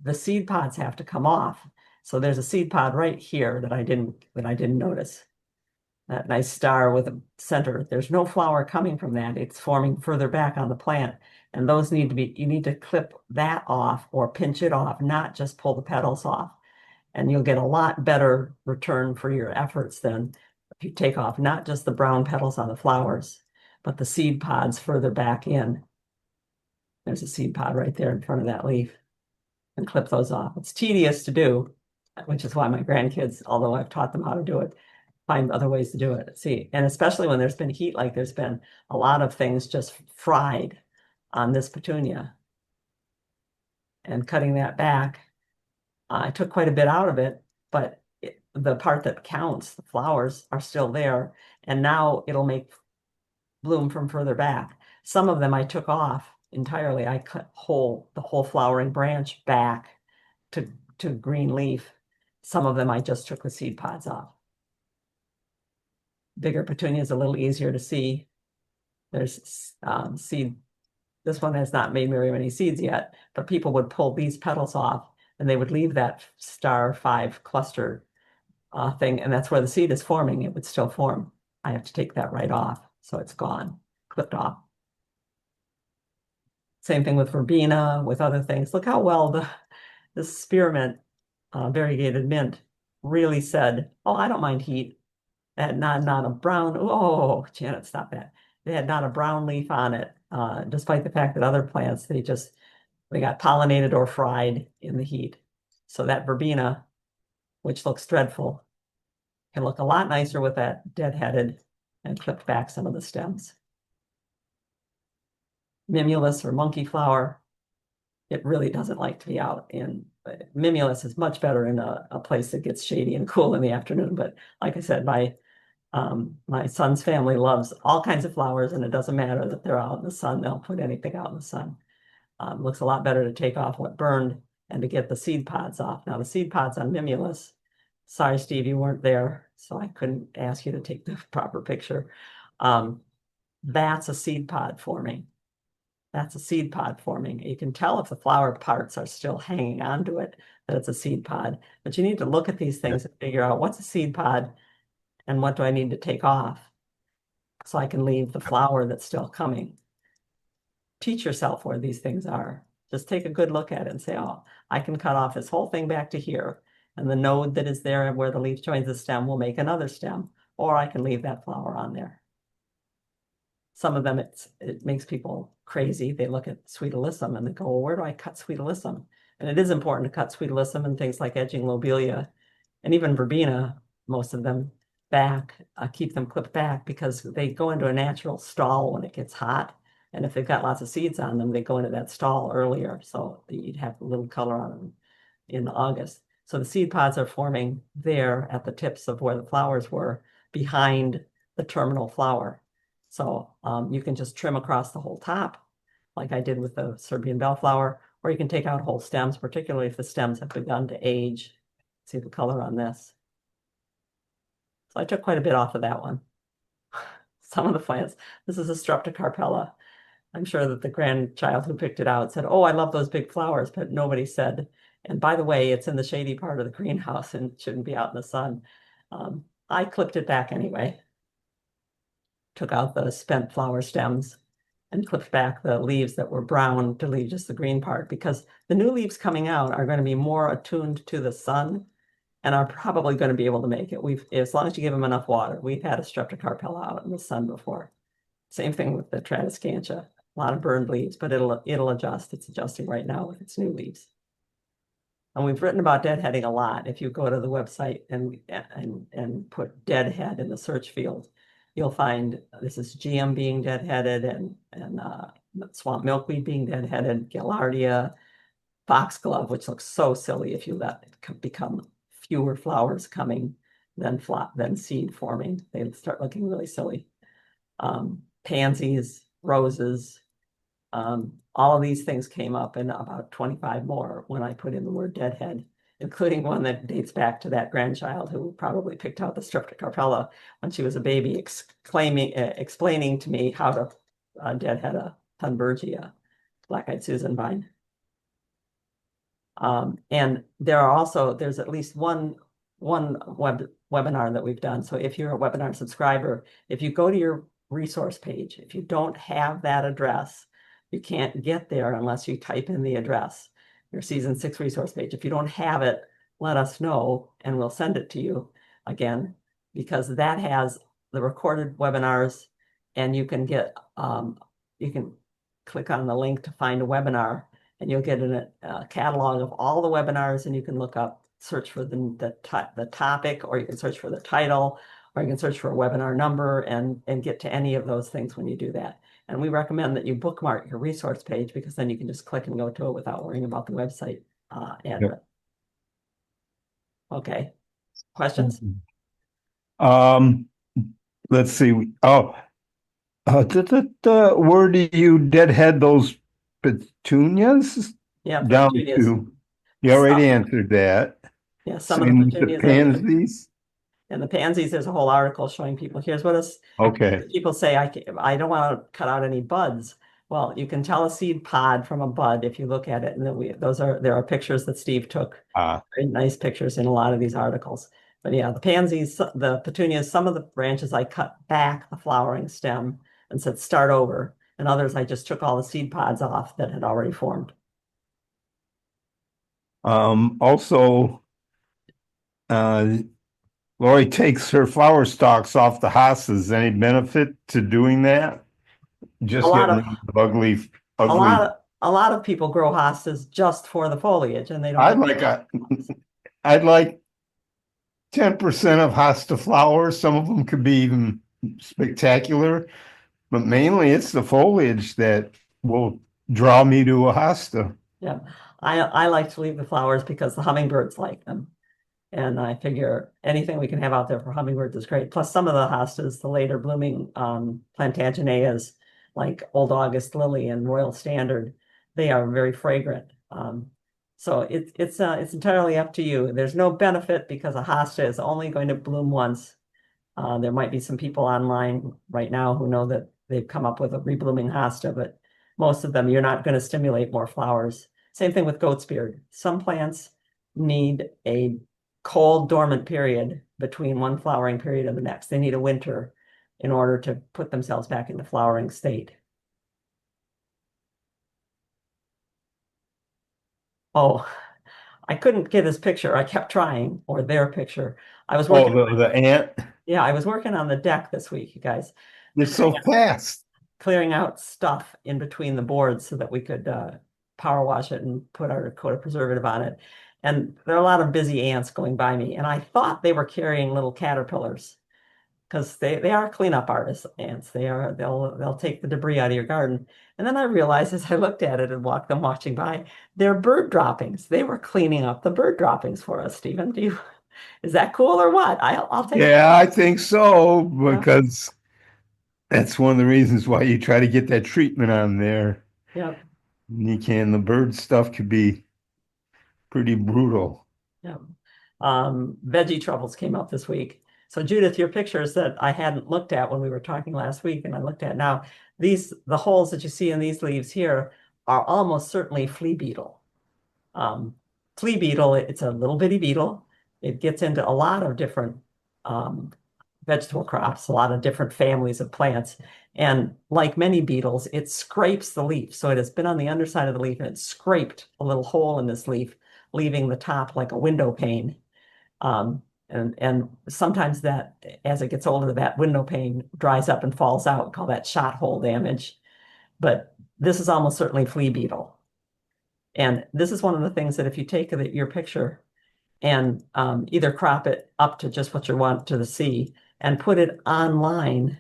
the seed pods have to come off. So there's a seed pod right here that I didn't notice. That nice star with a center. There's no flower coming from that. It's forming further back on the plant. And those need to be, you need to clip that off or pinch it off, not just pull the petals off. And you'll get a lot better return for your efforts than if you take off not just the brown petals on the flowers, but the seed pods further back in. There's a seed pod right there in front of that leaf, and clip those off. It's tedious to do, which is why my grandkids, although I've taught them how to do it, find other ways to do it. See, and especially when there's been heat, like there's been a lot of things just fried on this petunia. And cutting that back, I took quite a bit out of it, but the part that counts, the flowers, are still there. And now it'll make bloom from further back. Some of them I took off entirely. I cut the whole flowering branch back to green leaf. Some of them I just took the seed pods off. Bigger petunia is a little easier to see. There's seed. This one has not made very many seeds yet, but people would pull these petals off and they would leave that star 5 cluster thing, and that's where the seed is forming. It would still form. I have to take that right off, so it's gone, clipped off. Same thing with verbena, with other things. Look how well the spearmint variegated mint really said, oh, I don't mind heat. And not a brown, oh, Janet, stop that. They had not a brown leaf on it, despite the fact that other plants, they got pollinated or fried in the heat. So that verbena, which looks dreadful, can look a lot nicer with that deadheaded and clipped back some of the stems. Mimulus or monkey flower, it really doesn't like to be out in. Mimulus is much better in a place that gets shady and cool in the afternoon. But like I said, my son's family loves all kinds of flowers, and it doesn't matter that they're out in the sun. They'll put anything out in the sun. Looks a lot better to take off what burned and to get the seed pods off. Now the seed pods on Mimulus, sorry, Steve, you weren't there, so I couldn't ask you to take the proper picture. That's a seed pod forming. That's a seed pod forming. You can tell if the flower parts are still hanging onto it that it's a seed pod, but you need to look at these things and figure out what's a seed pod and what do I need to take off so I can leave the flower that's still coming. Teach yourself where these things are. Just take a good look at it and say, oh, I can cut off this whole thing back to here, and the node that is there where the leaf joins the stem will make another stem, or I can leave that flower on there. Some of them, it makes people crazy. They look at sweet alyssum and they go, well, where do I cut sweet alyssum? And it is important to cut sweet alyssum and things like edging lobelia and even verbena, most of them back, keep them clipped back because they go into a natural stall when it gets hot. And if they've got lots of seeds on them, they go into that stall earlier. So you'd have a little color on them in August. So the seed pods are forming there at the tips of where the flowers were behind the terminal flower. So you can just trim across the whole top, like I did with the Serbian bellflower, or you can take out whole stems, particularly if the stems have begun to age. See the color on this. So I took quite a bit off of that one. Some of the plants, this is a Streptocarpella. I'm sure that the grandchild who picked it out said, oh, I love those big flowers, but nobody said, and by the way, it's in the shady part of the greenhouse and shouldn't be out in the sun. I clipped it back anyway. Took out the spent flower stems and clipped back the leaves that were brown to leave just the green part, because the new leaves coming out are going to be more attuned to the sun and are probably going to be able to make it. As long as you give them enough water. We've had a Streptocarpella out in the sun before. Same thing with the Tradescantia. A lot of burned leaves, but it'll adjust. It's adjusting right now with its new leaves. And we've written about deadheading a lot. If you go to the website and put deadhead in the search field, you'll find this is GM being deadheaded and swamp milkweed being deadheaded, Gaillardia, foxglove, which looks so silly if you let it become fewer flowers coming than seed forming. They start looking really silly. Pansies, roses, all of these things came up and about 25 more when I put in the word deadhead, including one that dates back to that grandchild who probably picked out the Streptocarpella when she was a baby, explaining to me how to deadhead a Thunbergia, black-eyed Susan vine. And there's at least one webinar that we've done. So if you're a webinar subscriber, if you go to your resource page, if you don't have that address, you can't get there unless you type in the address, your season 6 resource page. If you don't have it, let us know and we'll send it to you again, because that has the recorded webinars, and you can click on the link to find a webinar, and you'll get a catalog of all the webinars, and you can search for the topic, or you can search for the title, or you can search for a webinar number and get to any of those things when you do that. And we recommend that you bookmark your resource page, because then you can just click and go to it without worrying about the website address. Okay, questions? Let's see. Where do you deadhead those petunias? Yeah, Down petunias. to, you already Some. answered that. Yeah, some of Same the with the petunias. pansies. And the pansies, there's a whole article showing people, here's what Okay. people say, I don't want to cut out any buds. Well, you can tell a seed pod from a bud if you look at it. And there are pictures that Steve took, very nice pictures in a lot of these articles. But yeah, the pansies, the petunias, some of the branches I cut back the flowering stem and said start over. And others I just took all the seed pods off that had already formed. Also, Lori takes her flower stalks off the hostas. Any benefit to doing that? Just A lot getting of- rid of ugly. A lot of people grow hostas just for the foliage, and they don't. I'd like 10% of hosta flowers. Some of them could be even spectacular, but mainly it's the foliage that will draw me to a hosta. Yeah, I like to leave the flowers because the hummingbirds like them. And I figure anything we can have out there for hummingbirds is great. Plus some of the hostas, the later blooming Plantagenets, like Old August Lily and Royal Standard, they are very fragrant. So it's entirely up to you. There's no benefit because a hosta is only going to bloom once. There might be some people online right now who know that they've come up with a reblooming hosta, but most of them, you're not going to stimulate more flowers. Same thing with goat's beard. Some plants need a cold dormant period between one flowering period and the next. They need a winter in order to put themselves back into flowering state. Oh, I couldn't get his picture. I kept trying, or their picture. I was working. The ant. Yeah, I was working on the deck this week, you guys. They're so fast. Clearing out stuff in between the boards so that we could power wash it and put our coat of preservative on it. And there are a lot of busy ants going by me. And I thought they were carrying little caterpillars, because they are cleanup artists, ants. They'll take the debris out of your garden. And then I realized as I looked at it and walked them watching by, they're bird droppings. They were cleaning up the bird droppings for us, Stephen. Is that cool or what? I'll take it. Yeah, I think so, because that's one of the reasons why you try to get that treatment on there. Yeah. The bird stuff could be pretty brutal. Yeah. Veggie troubles came up this week. So Judith, your pictures that I hadn't looked at when we were talking last week, and I looked at now, the holes that you see in these leaves here are almost certainly flea beetle. Flea beetle, it's a little bitty beetle. It gets into a lot of different vegetable crops, a lot of different families of plants. And like many beetles, it scrapes the leaf. So it has been on the underside of the leaf and it scraped a little hole in this leaf, leaving the top like a window pane. And sometimes that, as it gets older, that window pane dries up and falls out. We call that shot hole damage. But this is almost certainly flea beetle. And this is one of the things that if you take your picture and either crop it up to just what you want to see and put it online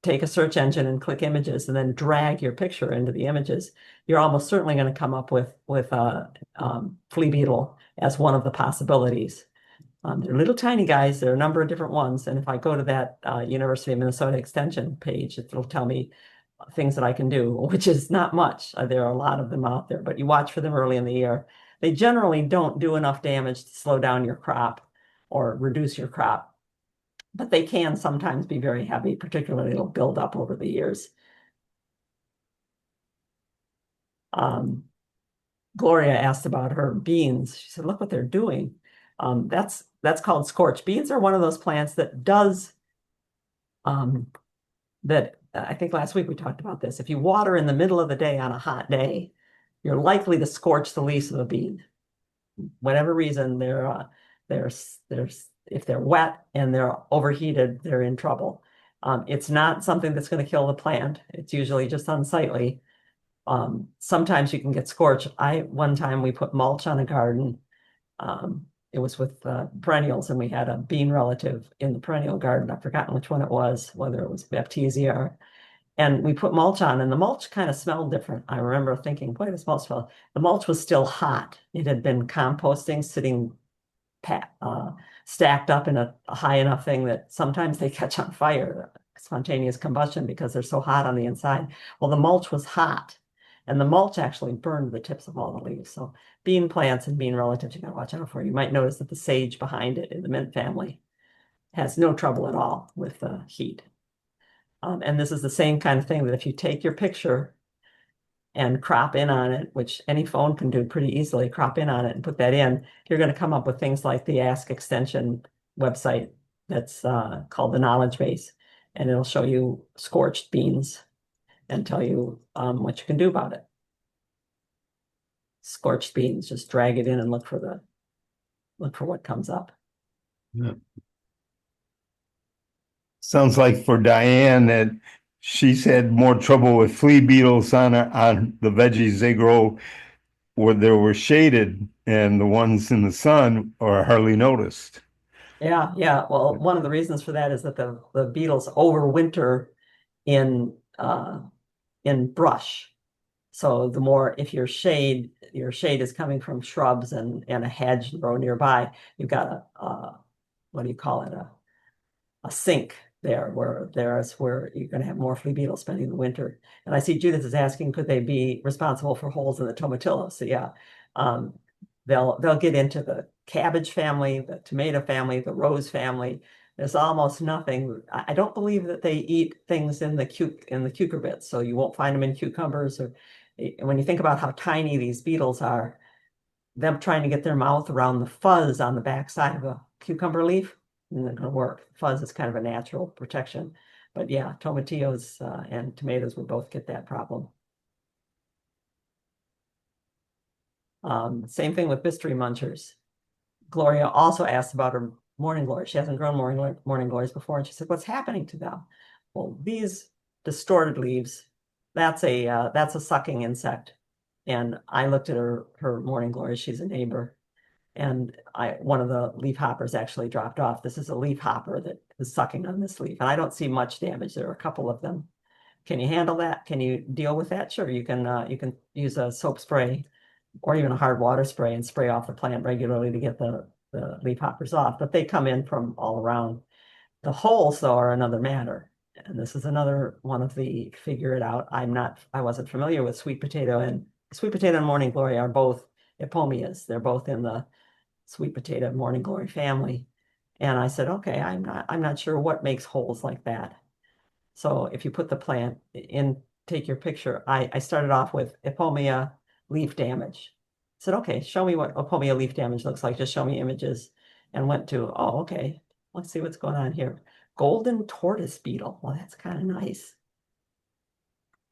take a search engine and click images and then drag your picture into the images, you're almost certainly going to come up with flea beetle as one of the possibilities. They're little tiny guys. There are a number of different ones. And if I go to that University of Minnesota Extension page, it'll tell me things that I can do, which is not much. There are a lot of them out there, but you watch for them early in the year. They generally don't do enough damage to slow down your crop or reduce your crop, but they can sometimes be very heavy, particularly it'll build up over the years. Gloria asked about her beans. She said, look what they're doing. That's called scorch. Beans are one of those plants that does, that I think last week we talked about this. If you water in the middle of the day on a hot day, you're likely to scorch the leaves of a bean. Whatever reason, if they're wet and they're overheated, they're in trouble. It's not something that's going to kill the plant. It's usually just unsightly. Sometimes you can get scorched. One time we put mulch on a garden. It was with perennials, and we had a bean relative in the perennial garden. I've forgotten which one it was, whether it was Baptisia. And we put mulch on, and the mulch kind of smelled different. I remember thinking, boy, this mulch smell. The mulch was still hot. It had been composting, sitting stacked up in a high enough thing that sometimes they catch on fire, spontaneous combustion, because they're so hot on the inside. Well, the mulch was hot, and the mulch actually burned the tips of all the leaves. So bean plants and bean relatives, you gotta watch out for. You might notice that the sage behind it in the mint family has no trouble at all with heat. And this is the same kind of thing that if you take your picture and crop in on it, which any phone can do pretty easily, crop in on it and put that in, you're going to come up with things like the Ask Extension website that's called the Knowledge Base, and it'll show you scorched beans and tell you what you can do about it. Scorched beans, just drag it in and look for what comes up. Yeah. Sounds like for Diane that she's had more trouble with flea beetles on the veggies they grow where they were shaded, and the ones in the sun are hardly noticed. Yeah, yeah. Well, one of the reasons for that is that the beetles overwinter in brush. So the more, if your shade is coming from shrubs and a hedge row nearby, you've got what do you call it? A sink there where you're going to have more flea beetles spending the winter. And I see Judith is asking, could they be responsible for holes in the tomatillo? So yeah, they'll get into the cabbage family, the tomato family, the rose family. There's almost nothing. I don't believe that they eat things in the cucurbits, so you won't find them in cucumbers. Or when you think about how tiny these beetles are, them trying to get their mouth around the fuzz on the backside of a cucumber leaf, isn't going to work. Fuzz is kind of a natural protection. But yeah, tomatillos and tomatoes would both get that problem. Same thing with bistry munchers. Gloria also asked about her morning glories. She hasn't grown morning glories before, and she said, what's happening to them? Well, these distorted leaves, that's a sucking insect. And I looked at her morning glory. She's a neighbor. And one of the leaf hoppers actually dropped off. This is a leaf hopper that is sucking on this leaf. And I don't see much damage. There are a couple of them. Can you handle that? Can you deal with that? Sure, you can use a soap spray or even a hard water spray and spray off the plant regularly to get the leaf hoppers off. But they come in from all around. The holes, though, are another matter. And this is another one of the figure it out. I wasn't familiar with sweet potato and morning glory are both epomias. They're both in the sweet potato morning glory family. And I said, okay, I'm not sure what makes holes like that. So if you put the plant in, take your picture, I started off with epomia leaf damage. I said, okay, show me what epomia leaf damage looks like. Just show me images, and went to, oh, okay, let's see what's going on here. Golden tortoise beetle. Well, that's kind of nice.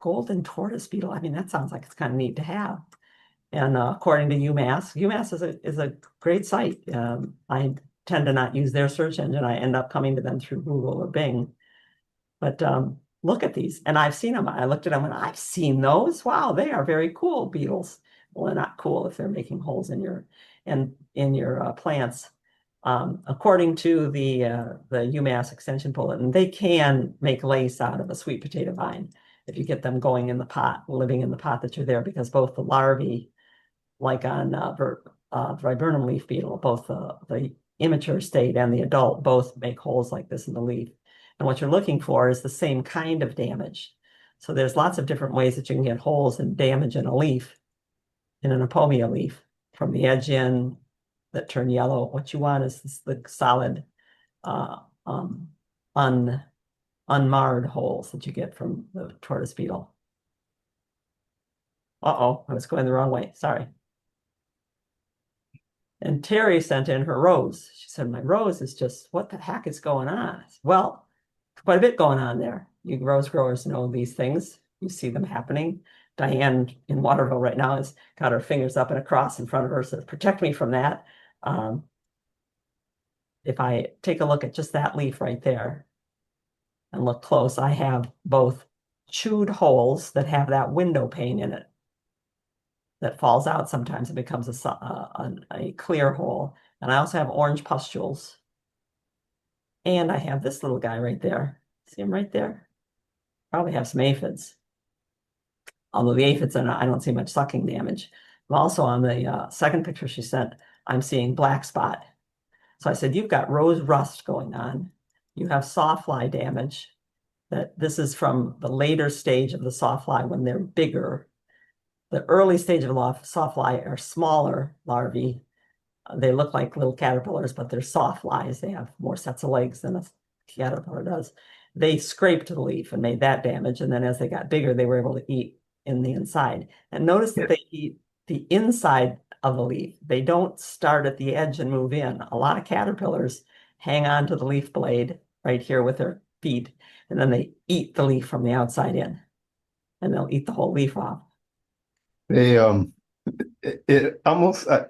Golden tortoise beetle. I mean, that sounds like it's kind of neat to have. And according to UMass is a great site. I tend to not use their search engine. I end up coming to them through Google or Bing. But look at these, and I've seen them. I looked at them, and I've seen those. Wow, they are very cool beetles. Well, they're not cool if they're making holes in your plants. According to the UMass Extension Bulletin, they can make lace out of a sweet potato vine if you get them going in the pot, living in the pot that you're there, because both the larvae, like on viburnum leaf beetle, both the immature state and the adult both make holes like this in the leaf. And what you're looking for is the same kind of damage. So there's lots of different ways that you can get holes and damage in a leaf, in an apomia leaf, from the edge in that turn yellow. What you want is the solid, unmarred holes that you get from the tortoise beetle. Uh-oh, I was going the wrong way. Sorry. And Terry sent in her rose. She said, my rose is just, what the heck is going on? I said, well, quite a bit going on there. You rose growers know these things. You see them happening. Diane in Waterville right now has got her fingers up and a cross in front of her, says, protect me from that. If I take a look at just that leaf right there and look close, I have both chewed holes that have that window pane in it that falls out sometimes. It becomes a clear hole. And I also have orange pustules. And I have this little guy right there. See him right there? Probably have some aphids. Although the aphids are not, I don't see much sucking damage. Also on the second picture she sent, I'm seeing black spot. So I said, you've got rose rust going on. You have sawfly damage. That this is from the later stage of the sawfly when they're bigger. The early stage of sawfly are smaller larvae. They look like little caterpillars, but they're sawflies. They have more sets of legs than a caterpillar does. They scraped the leaf and made that damage. And then as they got bigger, they were able to eat in the inside. And notice that they eat the inside of the leaf. They don't start at the edge and move in. A lot of caterpillars hang on to the leaf blade right here with their feet, and then they eat the leaf from the outside in, and they'll eat the whole leaf off. They it almost I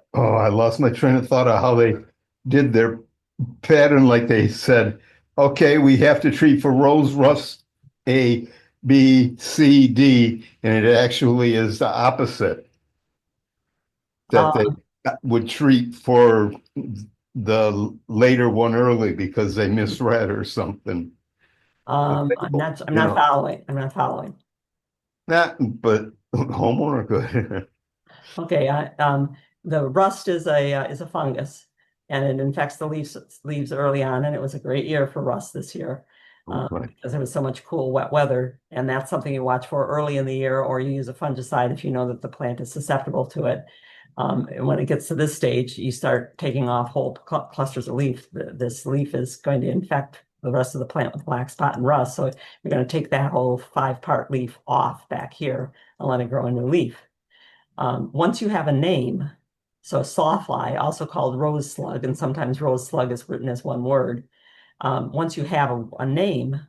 lost my train of thought of how they did their pattern. Like they said, okay, we have to treat for rose rust A, B, C, D, and it actually is the opposite. That they would treat for the later one early because they misread or something. I'm not following. I'm not following. Nah, but homeowner good. Okay, the rust is a fungus, and it infects the leaves early on, and it was a great year for rust this year. Because there was so much cool, wet weather, and that's something you watch for early in the year, or you use a fungicide if you know that the plant is susceptible to it. And when it gets to this stage, you start taking off whole clusters of leaf. This leaf is going to infect the rest of the plant with black spot and rust. So you're going to take that whole 5-part leaf off back here and let it grow a new leaf. Once you have a name, so sawfly, also called rose slug, and sometimes rose slug is written as one word. Once you have a name,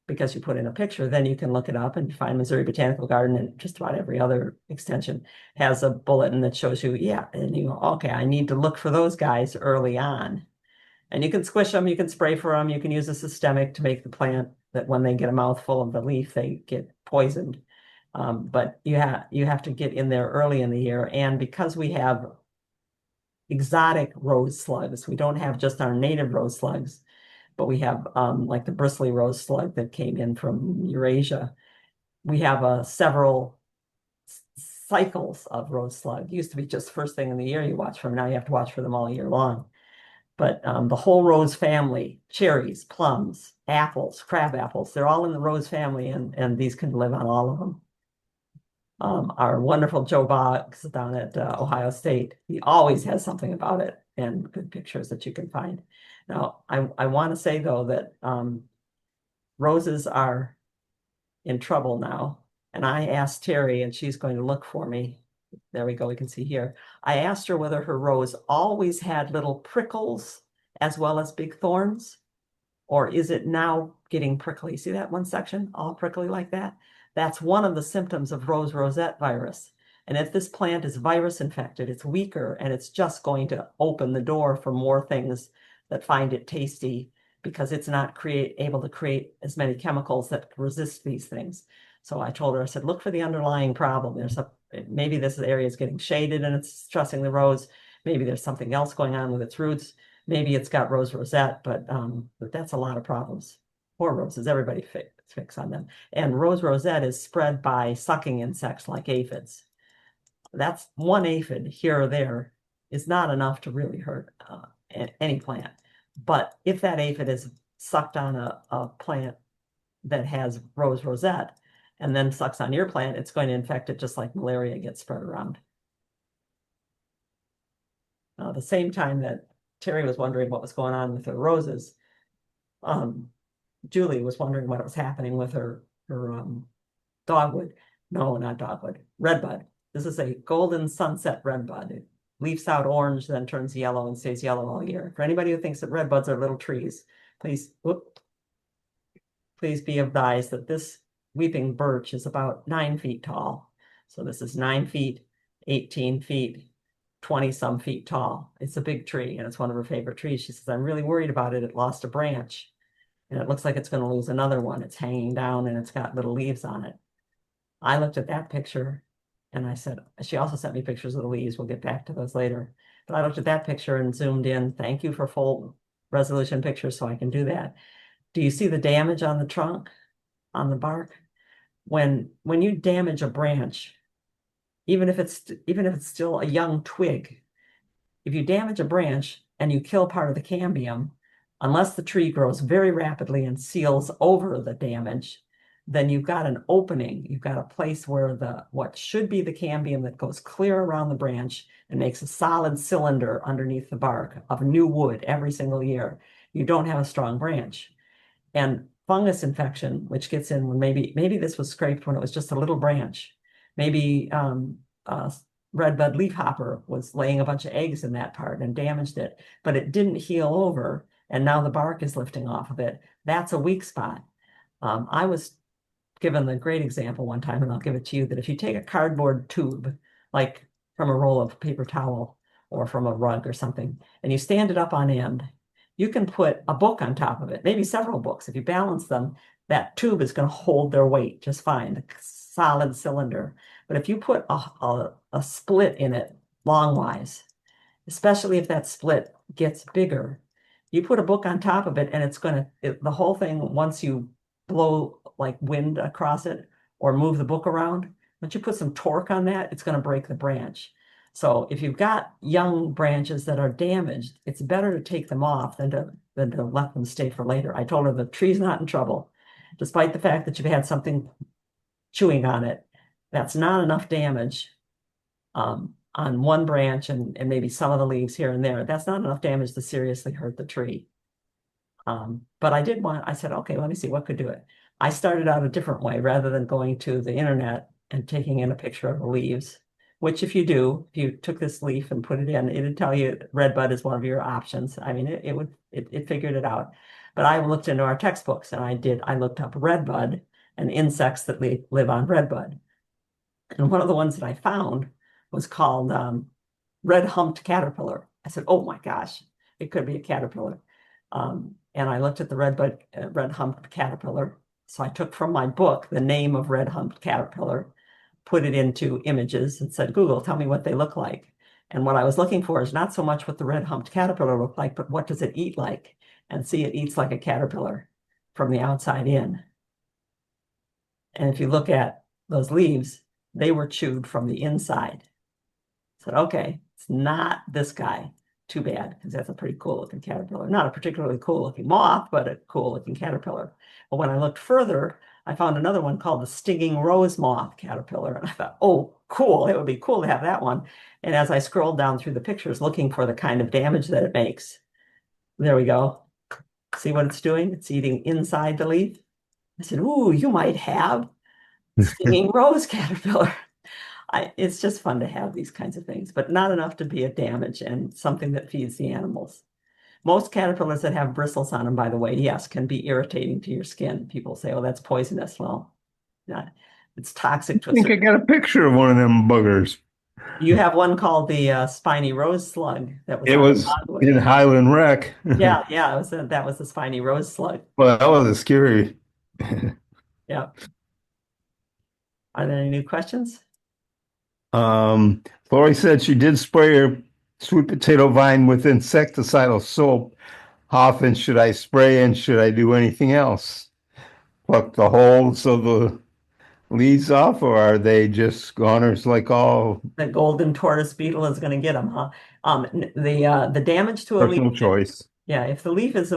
because you put in a picture, then you can look it up and find Missouri Botanical Garden, and just about every other extension has a bulletin that shows you, yeah, and you go, okay, I need to look for those guys early on. And you can squish them, you can spray for them, you can use a systemic to make the plant that when they get a mouthful of the leaf, they get poisoned. But you have to get in there early in the year. And because we have exotic rose slugs, we don't have just our native rose slugs, but we have like the bristly rose slug that came in from Eurasia. We have several cycles of rose slug. It used to be just first thing in the year you watch for them. Now you have to watch for them all year long. But the whole rose family, cherries, plums, apples, crab apples, they're all in the rose family, and these can live on all of them. Our wonderful Joe Boggs down at Ohio State, he always has something about it and good pictures that you can find. Now, I want to say, though, that roses are in trouble now. And I asked Terry, and she's going to look for me. There we go, we can see here. I asked her whether her rose always had little prickles as well as big thorns, or is it now getting prickly? See that one section, all prickly like that? That's one of the symptoms of rose rosette virus. And if this plant is virus infected, it's weaker, and it's just going to open the door for more things that find it tasty, because it's not able to create as many chemicals that resist these things. So I told her, I said, look for the underlying problem. Maybe this area is getting shaded and it's stressing the rose. Maybe there's something else going on with its roots. Maybe it's got rose rosette, but that's a lot of problems. Poor roses, everybody fix on them. And rose rosette is spread by sucking insects like aphids. That's one aphid here or there is not enough to really hurt any plant. But if that aphid is sucked on a plant that has rose rosette and then sucks on your plant, it's going to infect it just like malaria gets spread around. The same time that Terry was wondering what was going on with her roses, Julie was wondering what was happening with her dogwood. No, not dogwood, redbud. This is a golden sunset redbud. It leaves out orange, then turns yellow and stays yellow all year. For anybody who thinks that redbuds are little trees, please be advised that this weeping birch is about 9 feet tall. So this is 9 feet, 18 feet, 20 some feet tall. It's a big tree and it's one of her favorite trees. She says, I'm really worried about it. It lost a branch and it looks like it's going to lose another one. It's hanging down and it's got little leaves on it. I looked at that picture and I said, she also sent me pictures of the leaves. We'll get back to those later. But I looked at that picture and zoomed in. Thank you for full resolution pictures so I can do that. Do you see the damage on the trunk, on the bark? When you damage a branch, even if it's still a young twig, if you damage a branch and you kill part of the cambium, unless the tree grows very rapidly and seals over the damage, then you've got an opening. You've got a place where what should be the cambium that goes clear around the branch and makes a solid cylinder underneath the bark of new wood every single year. You don't have a strong branch. And fungus infection, which gets in when maybe this was scraped when it was just a little branch. Maybe redbud leafhopper was laying a bunch of eggs in that part and damaged it, but it didn't heal over, and now the bark is lifting off of it. That's a weak spot. I was given the great example one time, and I'll give it to you, that if you take a cardboard tube, like from a roll of paper towel or from a rug or something, and you stand it up on end, you can put a book on top of it, maybe several books. If you balance them, that tube is going to hold their weight just fine, the solid cylinder. But if you put a split in it longwise, especially if that split gets bigger, you put a book on top of it and it's going to, the whole thing, once you blow like wind across it or move the book around, once you put some torque on that, it's going to break the branch. So if you've got young branches that are damaged, it's better to take them off than to let them stay for later. I told her the tree's not in trouble, despite the fact that you've had something chewing on it. That's not enough damage on one branch and maybe some of the leaves here and there. That's not enough damage to seriously hurt the tree. But I said, okay, let me see what could do it. I started out a different way rather than going to the internet and taking in a picture of the leaves, which if you took this leaf and put it in, it'd tell you redbud is one of your options. I mean, it figured it out. But I looked into our textbooks and I looked up redbud and insects that live on redbud. And one of the ones that I found was called red-humped caterpillar. I said, oh my gosh, it could be a caterpillar. And I looked at the red-humped caterpillar. So I took from my book the name of red-humped caterpillar, put it into images and said, Google, tell me what they look like. And what I was looking for is not so much what the red-humped caterpillar looked like, but what does it eat like? And see, it eats like a caterpillar from the outside in. And if you look at those leaves, they were chewed from the inside. I said, okay, it's not this guy. Too bad, because that's a pretty cool looking caterpillar. Not a particularly cool looking moth, but a cool looking caterpillar. But when I looked further, I found another one called the stinging rose moth caterpillar. And I thought, oh, cool, it would be cool to have that one. And as I scrolled down through the pictures looking for the kind of damage that it makes, there we go. See what it's doing? It's eating inside the leaf. I said, ooh, you might have stinging rose caterpillar. It's just fun to have these kinds of things, but not enough to be a damage and something that feeds the animals. Most caterpillars that have bristles on them, by the way, yes, can be irritating to your skin. People say, oh, that's poisonous. Well, not. It's toxic to I think I got a picture of one of them buggers. You have one called the spiny rose slug that was It was in Highland Rec. Yeah, that was the spiny rose slug. Well, that was scary. Yeah. Are there any new questions? Lori said she did spray her sweet potato vine with insecticidal soap, how often should I spray and should I do anything else? Pluck the holes of the leaves off, or are they just goners like all The golden tortoise beetle is gonna get them, huh? The damage to a leaf. personal choice? Yeah, if the leaf is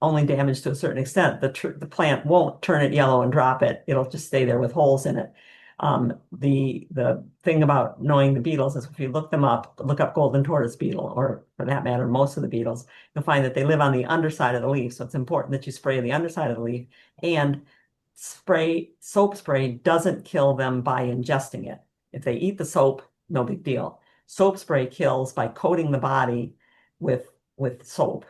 only damaged to a certain extent, the plant won't turn it yellow and drop it. It'll just stay there with holes in it. The thing about knowing the beetles is if you look them up, look up golden tortoise beetle, or for that matter, most of the beetles, you'll find that they live on the underside of the leaf. So it's important that you spray the underside of the leaf, and soap spray doesn't kill them by ingesting it. If they eat the soap, no big deal. Soap spray kills by coating the body with soap,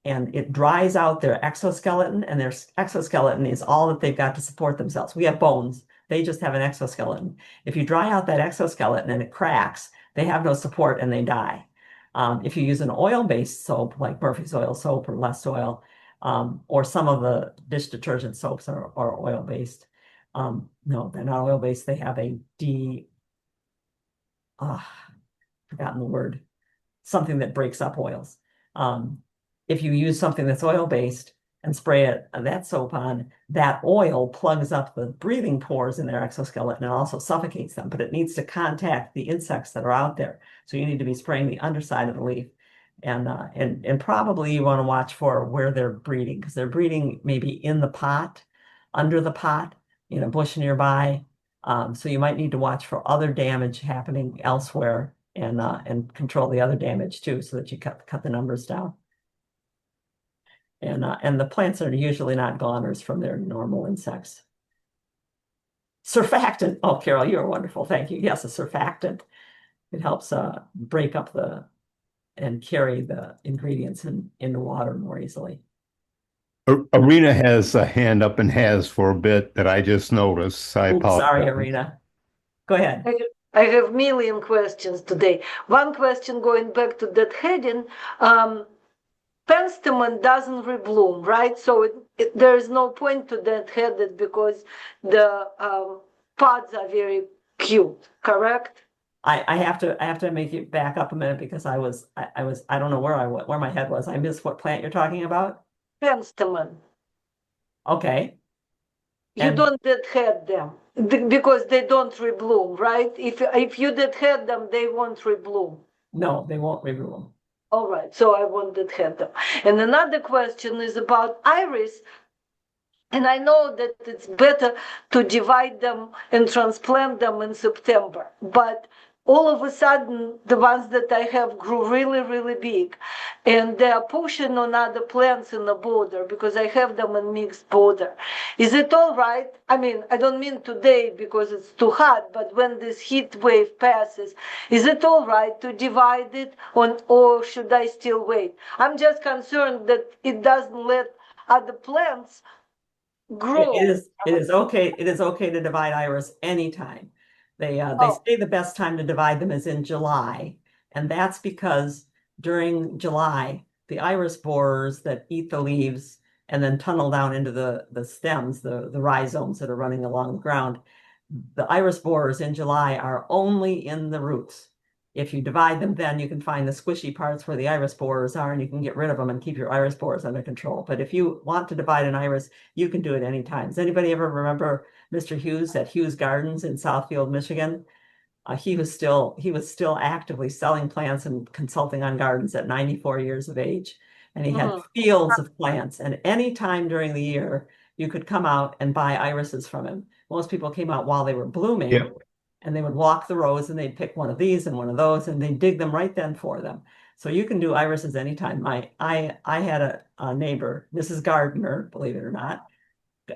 and it dries out their exoskeleton, and their exoskeleton is all that they've got to support themselves. We have bones. They just have an exoskeleton. If you dry out that exoskeleton and it cracks, they have no support and they die. If you use an oil-based soap like Murphy's Oil soap or Less Oil, or some of the dish detergent soaps are oil-based. No, they're not oil-based. They have forgotten the word, something that breaks up oils. If you use something that's oil-based and spray that soap on, that oil plugs up the breathing pores in their exoskeleton and also suffocates them, but it needs to contact the insects that are out there. So you need to be spraying the underside of the leaf. And probably you want to watch for where they're breeding, because they're breeding maybe in the pot, under the pot, in a bush nearby. So you might need to watch for other damage happening elsewhere and control the other damage too, so that you cut the numbers down. And the plants are usually not goners from their normal insects. Surfactant. Oh, Carol, you're wonderful. Thank you. Yes, a surfactant. It helps break up and carry the ingredients into water more easily. Arena has a hand up and has for a bit that I just noticed. I Oops, apologize. sorry, Arena. Go ahead. I have million questions today. One question going back to that heading, penstemon doesn't rebloom, right? So there is no point to that headed because the pods are very cute, correct? I have to make you back up a minute because I don't know where my head was. I missed what plant you're talking about. Penstemon. Okay. You And- don't deadhead them because they don't rebloom, right? If you deadhead them, they won't rebloom. No, they won't rebloom. All right, so I won't deadhead them. And another question is about iris. And I know that it's better to divide them and transplant them in September, but all of a sudden, the ones that I have grew really, really big, and they are pushing on other plants in the border because I have them in mixed border. Is it all right? I mean, I don't mean today because it's too hot, but when this heat wave passes, is it all right to divide it or should I still wait? I'm just concerned that it doesn't let other plants grow. It is okay. It is okay to divide iris anytime. They say the best time to divide them is in July, and that's because during July, the iris borers that eat the leaves and then tunnel down into the stems, the rhizomes that are running along the ground, the iris borers in July are only in the roots. If you divide them, then you can find the squishy parts where the iris borers are, and you can get rid of them and keep your iris borers under control. But if you want to divide an iris, you can do it anytime. Does anybody ever remember Mr. Hughes at Hughes Gardens in Southfield, Michigan? He was still actively selling plants and consulting on gardens at 94 years of age. And he had fields of plants. And any time during the year, you could come out and buy irises from him. Most people came out while they were blooming. Yep. And they would walk the rows and they'd pick one of these and one of those and they'd dig them right then for them. So you can do irises anytime. I had a neighbor, Mrs. Gardner, believe it or not,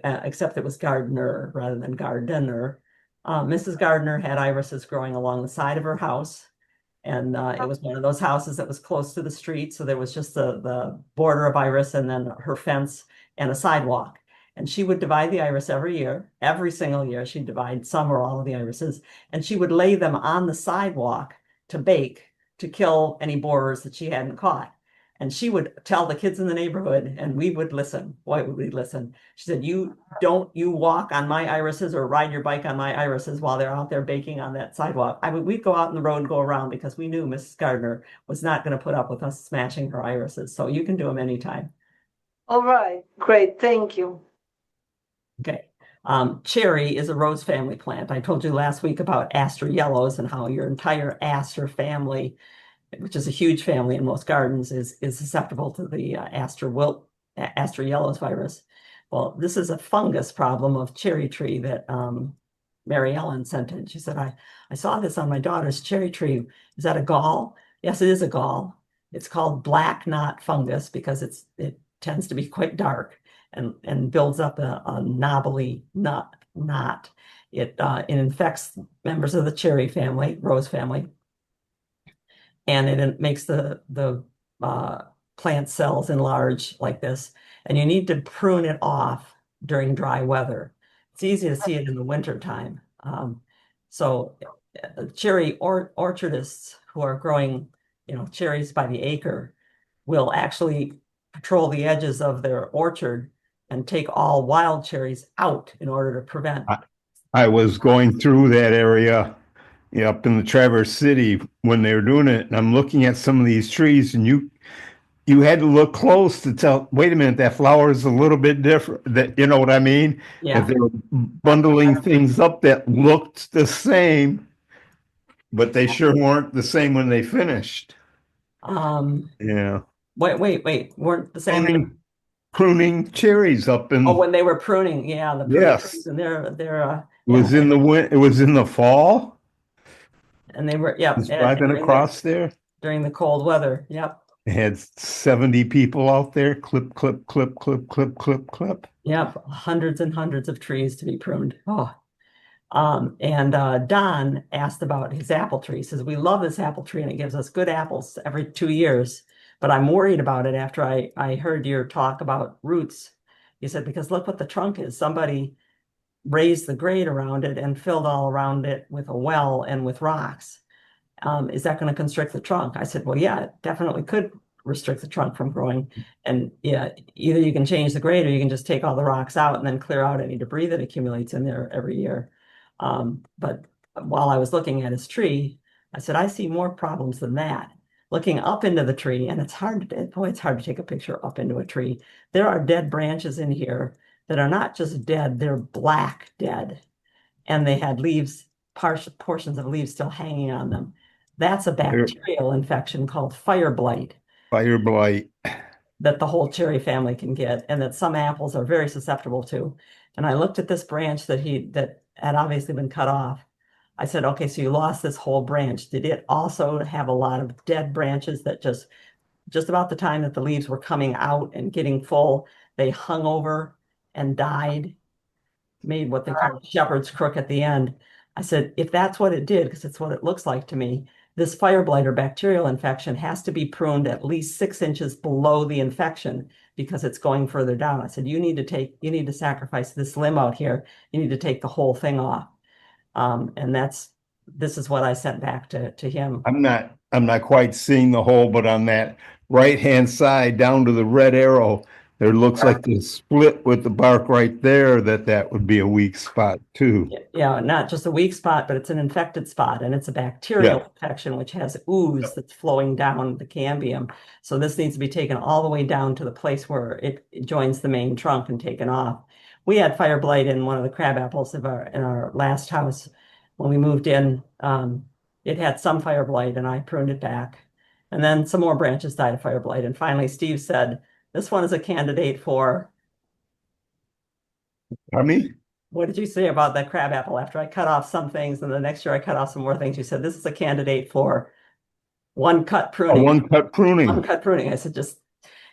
except it was Gardner rather than gardener. Mrs. Gardner had irises growing along the side of her house. And it was one of those houses that was close to the street. So there was just the border of iris and then her fence and a sidewalk. And she would divide the iris every single year. She'd divide some or all of the irises, and she would lay them on the sidewalk to bake, to kill any borers that she hadn't caught. And she would tell the kids in the neighborhood, and we would listen. Why would we listen? She said, you walk on my irises or ride your bike on my irises while they're out there baking on that sidewalk. I mean, we'd go out in the road and go around because we knew Mrs. Gardner was not going to put up with us smashing her irises. So you can do them anytime. All right, great, thank you. Okay. Cherry is a rose family plant. I told you last week about aster yellows and how your entire aster family, which is a huge family in most gardens, is susceptible to the aster yellows virus. Well, this is a fungus problem of cherry tree that Mary Ellen sent in. She said, I saw this on my daughter's cherry tree. Is that a gall? Yes, it is a gall. It's called black knot fungus because it tends to be quite dark and builds up a knobbly knot. It infects members of the cherry family, rose family, and it makes the plant cells enlarge like this. And you need to prune it off during dry weather. It's easy to see it in the winter time. So cherry orchardists who are growing, cherries by the acre will actually patrol the edges of their orchard and take all wild cherries out in order to prevent. I was going through that area up in the Traverse City when they were doing it, and I'm looking at some of these trees, and you had to look close to tell, wait a minute, that flower is a little bit different. That, you know what I mean? Yeah. That they were bundling things up that looked the same, but they sure weren't the same when they finished. Yeah. Wait. Weren't the same. Pruning cherries up in. Oh, when they were pruning, yeah, the pruning Yes. trees, and they're It was in the it was in the fall. And they were, yeah, Just driving across there. during the cold weather. Yep. It had 70 people out there. Clip, clip, clip, clip, clip, clip, clip. Yep. Hundreds and hundreds of trees to be pruned. Oh. And Don asked about his apple tree. He says, we love this apple tree and it gives us good apples every 2 years. But I'm worried about it after I heard your talk about roots. He said, because look what the trunk is. Somebody raised the grade around it and filled all around it with a well and with rocks. Is that going to constrict the trunk? I said, well, yeah, it definitely could restrict the trunk from growing. And yeah, either you can change the grade or you can just take all the rocks out and then clear out any debris that accumulates in there every year. But while I was looking at his tree, I said, I see more problems than that. Looking up into the tree, and it's hard to take a picture up into a tree. There are dead branches in here that are not just dead, they're black dead. And they had leaves, portions of leaves still hanging on them. That's a bacterial infection called fire blight. Fire blight. That the whole cherry family can get, and that some apples are very susceptible to. And I looked at this branch that had obviously been cut off. I said, okay, so you lost this whole branch. Did it also have a lot of dead branches that just about the time that the leaves were coming out and getting full, they hung over and died, made what they call shepherd's crook at the end? I said, if that's what it did, because it's what it looks like to me, this fire blight or bacterial infection has to be pruned at least 6 inches below the infection because it's going further down. I said, you need to sacrifice this limb out here. You need to take the whole thing off. And this is what I sent back to him. I'm not quite seeing the hole, but on that right-hand side down to the red arrow, there looks like the split with the bark right there, that would be a weak spot too. Yeah, not just a weak spot, but it's an infected spot, and it's a bacterial infection which has ooze that's flowing down the cambium. So this needs to be taken all the way down to the place where it joins the main trunk and taken off. We had fire blight in one of the crab apples in our last house when we moved in. It had some fire blight, and I pruned it back. And then some more branches died of fire blight. And finally, Steve said, this one is a candidate for. Pardon? What did you say about that crab apple? After I cut off some things, and the next year I cut off some more things, you said this is a candidate for one cut pruning. One cut pruning. One cut pruning. I said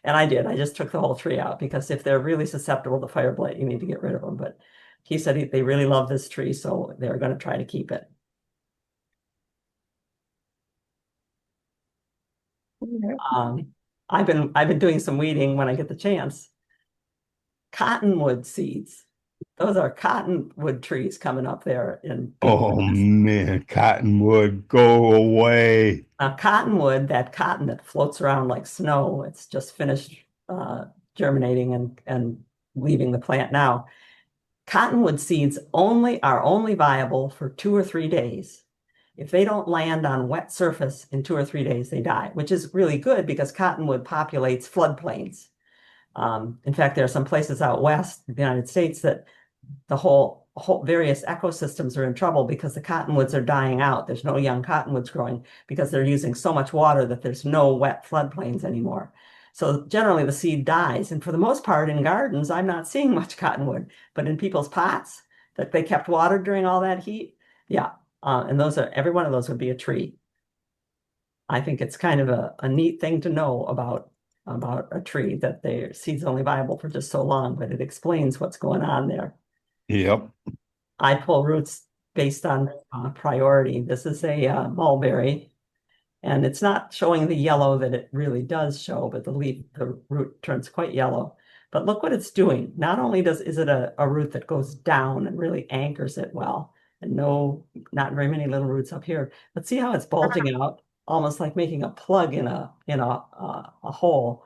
and I did. I just took the whole tree out because if they're really susceptible to fire blight, you need to get rid of them. But he said they really love this tree, so they're going to try to keep it. I've been doing some weeding when I get the chance. Cottonwood seeds those are cottonwood trees coming up there in big Oh bushes. man, cottonwood, go away. Now, cottonwood, that cotton that floats around like snow, it's just finished germinating and leaving the plant now. Cottonwood seeds are only viable for 2 or 3 days. If they don't land on wet surface in 2 or 3 days, they die, which is really good because cottonwood populates floodplains. In fact, there are some places out west of the United States that the whole various ecosystems are in trouble because the cottonwoods are dying out. There's no young cottonwoods growing because they're using so much water that there's no wet floodplains anymore. So generally the seed dies. And for the most part in gardens, I'm not seeing much cottonwood, but in people's pots that they kept watered during all that heat, yeah. And every one of those would be a tree. I think it's kind of a neat thing to know about a tree that their seed's only viable for just so long, but it explains what's going on there. Yep. I pull roots based on priority. This is a mulberry, and it's not showing the yellow that it really does show, but the root turns quite yellow. But look what it's doing. Not only is it a root that goes down and really anchors it well, and not very many little roots up here, but see how it's bulging out, almost like making a plug in a hole.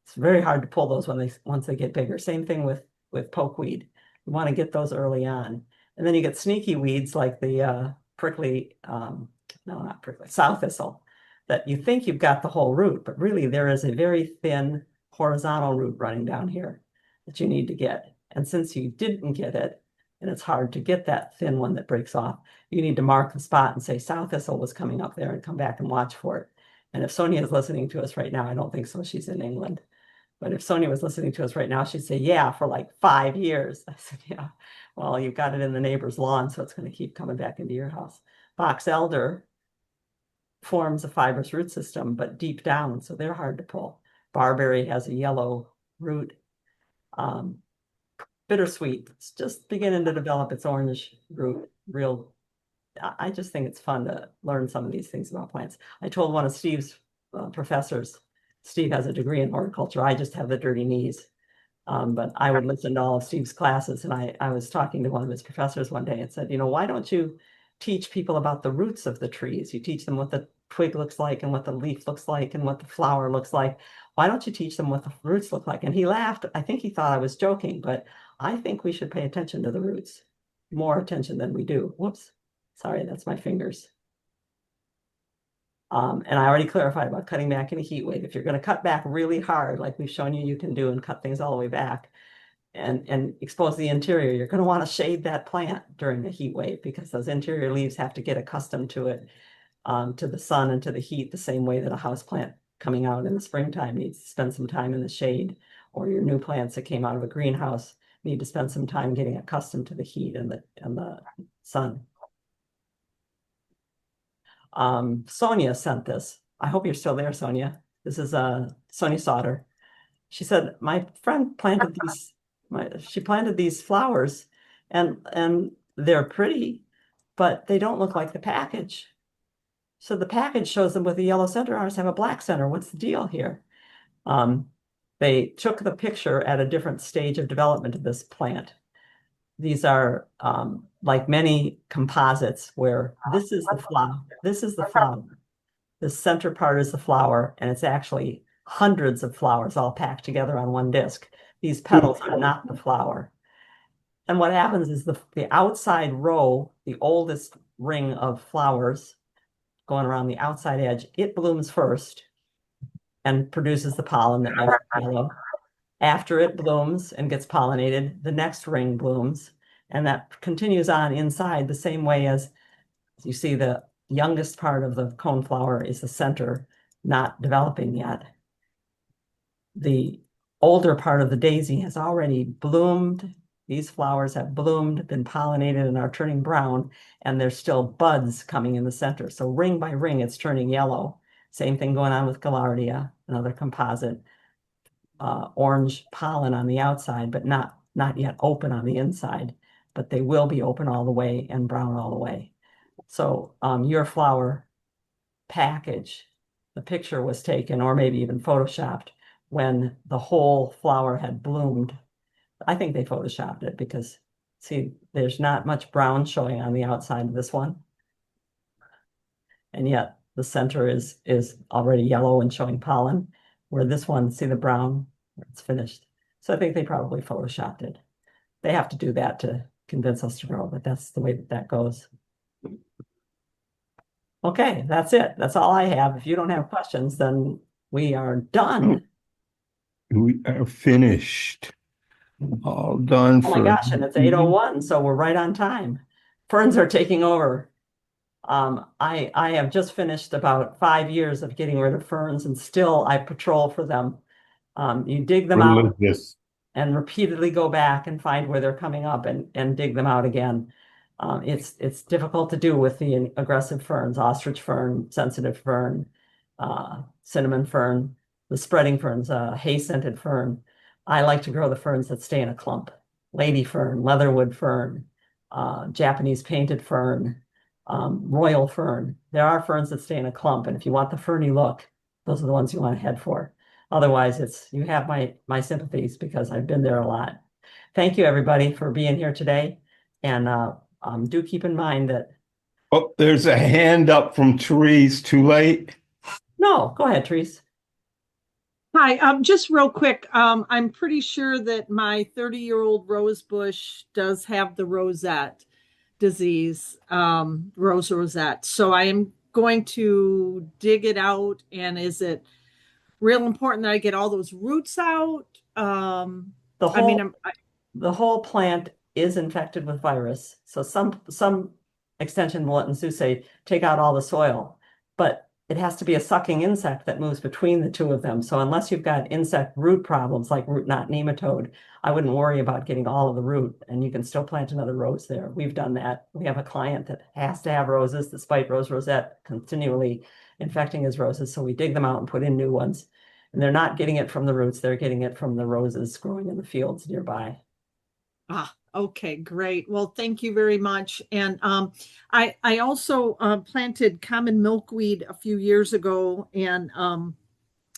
It's very hard to pull those once they get bigger. Same thing with pokeweed. You want to get those early on. And then you get sneaky weeds like the prickly, no, not prickly, sow thistle, that you think you've got the whole root, but really there is a very thin horizontal root running down here that you need to get. And since you didn't get it, and it's hard to get that thin one that breaks off, you need to mark the spot and say sow thistle was coming up there and come back and watch for it. And if Sonia is listening to us right now, I don't think so, she's in England. But if Sonia was listening to us right now, she'd say, yeah, for like 5 years. I said, yeah, well, you've got it in the neighbor's lawn, so it's going to keep coming back into your house. Box elder forms a fibrous root system, but deep down, so they're hard to pull. Barberry has a yellow root. Bittersweet, it's just beginning to develop its orange root. I just think it's fun to learn some of these things about plants. I told one of Steve's professors, Steve has a degree in horticulture. I just have the dirty knees. But I would listen to all of Steve's classes. And I was talking to one of his professors one day and said, why don't you teach people about the roots of the trees? You teach them what the twig looks like and what the leaf looks like and what the flower looks like. Why don't you teach them what the roots look like? And he laughed. I think he thought I was joking, but I think we should pay attention to the roots, more attention than we do. Whoops. Sorry, that's my fingers. And I already clarified about cutting back in a heat wave. If you're going to cut back really hard, like we've shown you can do and cut things all the way back and expose the interior, you're going to want to shade that plant during the heat wave because those interior leaves have to get accustomed to it, to the sun and to the heat, the same way that a house plant coming out in the springtime needs to spend some time in the shade, or your new plants that came out of a greenhouse need to spend some time getting accustomed to the heat and the sun. Sonia sent this. I hope you're still there, Sonia. This is Sonia Sauter. She said, my friend planted she planted these flowers and they're pretty, but they don't look like the package. So the package shows them with a yellow center. Ours have a black center. What's the deal here? They took the picture at a different stage of development of this plant. These are like many composites where this is the flower. This is the flower. The center part is the flower, and it's actually hundreds of flowers all packed together on one disc. These petals are not the flower. And what happens is the outside row, the oldest ring of flowers going around the outside edge, it blooms first and produces the pollen that makes it yellow. After it blooms and gets pollinated, the next ring blooms, and that continues on inside the same way as you see the youngest part of the coneflower is the center, not developing yet. The older part of the daisy has already bloomed. These flowers have bloomed, been pollinated, and are turning brown, and there's still buds coming in the center. So ring by ring, it's turning yellow. Same thing going on with Gaillardia, another composite. Orange pollen on the outside, but not yet open on the inside, but they will be open all the way and brown all the way. So your flower package, the picture was taken, or maybe even photoshopped, when the whole flower had bloomed. I think they photoshopped it because See, there's not much brown showing on the outside of this one. And yet the center is already yellow and showing pollen, where this one, see the brown, it's finished. So I think they probably photoshopped it. They have to do that to convince us to grow, but that's the way that that goes. Okay, that's it. That's all I have. If you don't have questions, then we are done. We are finished. All done Oh my for. gosh, and it's 8:01, so we're right on time. Ferns are taking over. I have just finished about 5 years of getting rid of ferns, and still I patrol for them. You dig them out Religious. and repeatedly go back and find where they're coming up and dig them out again. It's difficult to do with the aggressive ferns, ostrich fern, sensitive fern, cinnamon fern, the spreading ferns, hay-scented fern. I like to grow the ferns that stay in a clump. Lady fern, leatherwood fern, Japanese painted fern, royal fern. There are ferns that stay in a clump, and if you want the ferny look, those are the ones you want to head for. Otherwise, you have my sympathies because I've been there a lot. Thank you, everybody, for being here today. And do keep in mind that. Oh, there's a hand up from Therese. Too late? No, go ahead, Therese. Hi, just real quick. I'm pretty sure that my 30-year-old rose bush does have the rosette disease, rose rosette. So I am going to dig it out. And is it real important that I get all those roots out? The whole plant is infected with virus. So some extension bulletins do say take out all the soil, but it has to be a sucking insect that moves between the two of them. So unless you've got insect root problems like root knot nematode, I wouldn't worry about getting all of the root, and you can still plant another rose there. We've done that. We have a client that has to have roses despite rose rosette continually infecting his roses. So we dig them out and put in new ones. And they're not getting it from the roots. They're getting it from the roses growing in the fields nearby. Okay, great. Well, thank you very much. And I also planted common milkweed a few years ago and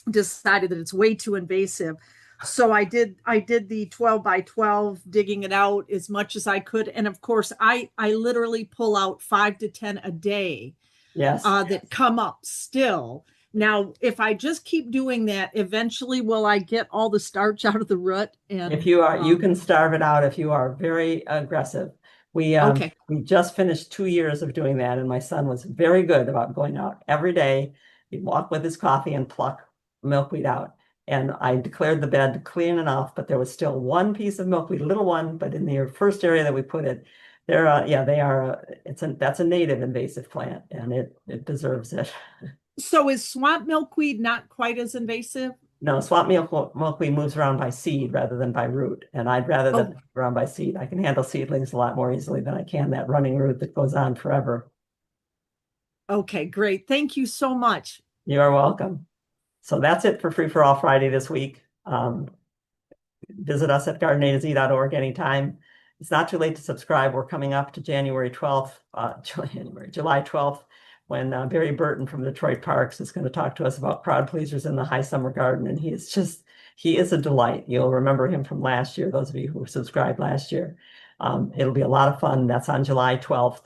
decided that it's way too invasive. So I did the 12 by 12, digging it out as much as I could. And of course, I literally pull out 5 to 10 a day. Yes. That come up still. Now, if I just keep doing that, eventually will I get all the starch out of the root? And if you are, you can starve it out if you are very aggressive. We just finished 2 years of doing that, and my son was very good about going out every day. He'd walk with his coffee and pluck milkweed out. And I declared the bed clean enough, but there was still one piece of milkweed, a little one, but in the first area that we put it, that's a native invasive plant, and it deserves it. So is swamp milkweed not quite as invasive? No, swamp milkweed moves around by seed rather than by root, and I'd rather that move around by seed. I can handle seedlings a lot more easily than I can that running root that goes on forever. Okay, great. Thank you so much. You're welcome. So that's it for Free for All Friday this week. Visit us at gardenaz.org anytime. It's not too late to subscribe. We're coming up to July 12th, when Barry Burton from Detroit Parks is going to talk to us about crowd pleasers in the high summer garden. And he is a delight. You'll remember him from last year, those of you who subscribed last year. It'll be a lot of fun. That's on July 12th.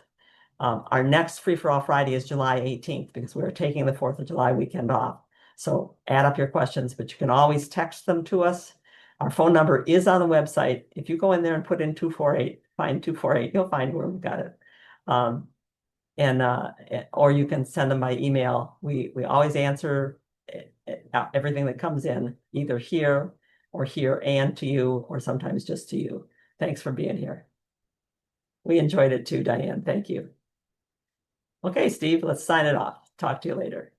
Our next Free for All Friday is July 18th because we're taking the 4th of July weekend off. So add up your questions, but you can always text them to us. Our phone number is on the website. If you go in there and put in 248, find 248, you'll find where we've got it. Or you can send them by email. We always answer everything that comes in, either here and to you, or sometimes just to you. Thanks for being here. We enjoyed it too, Diane. Thank you. Okay, Steve, let's sign it off. Talk to you later.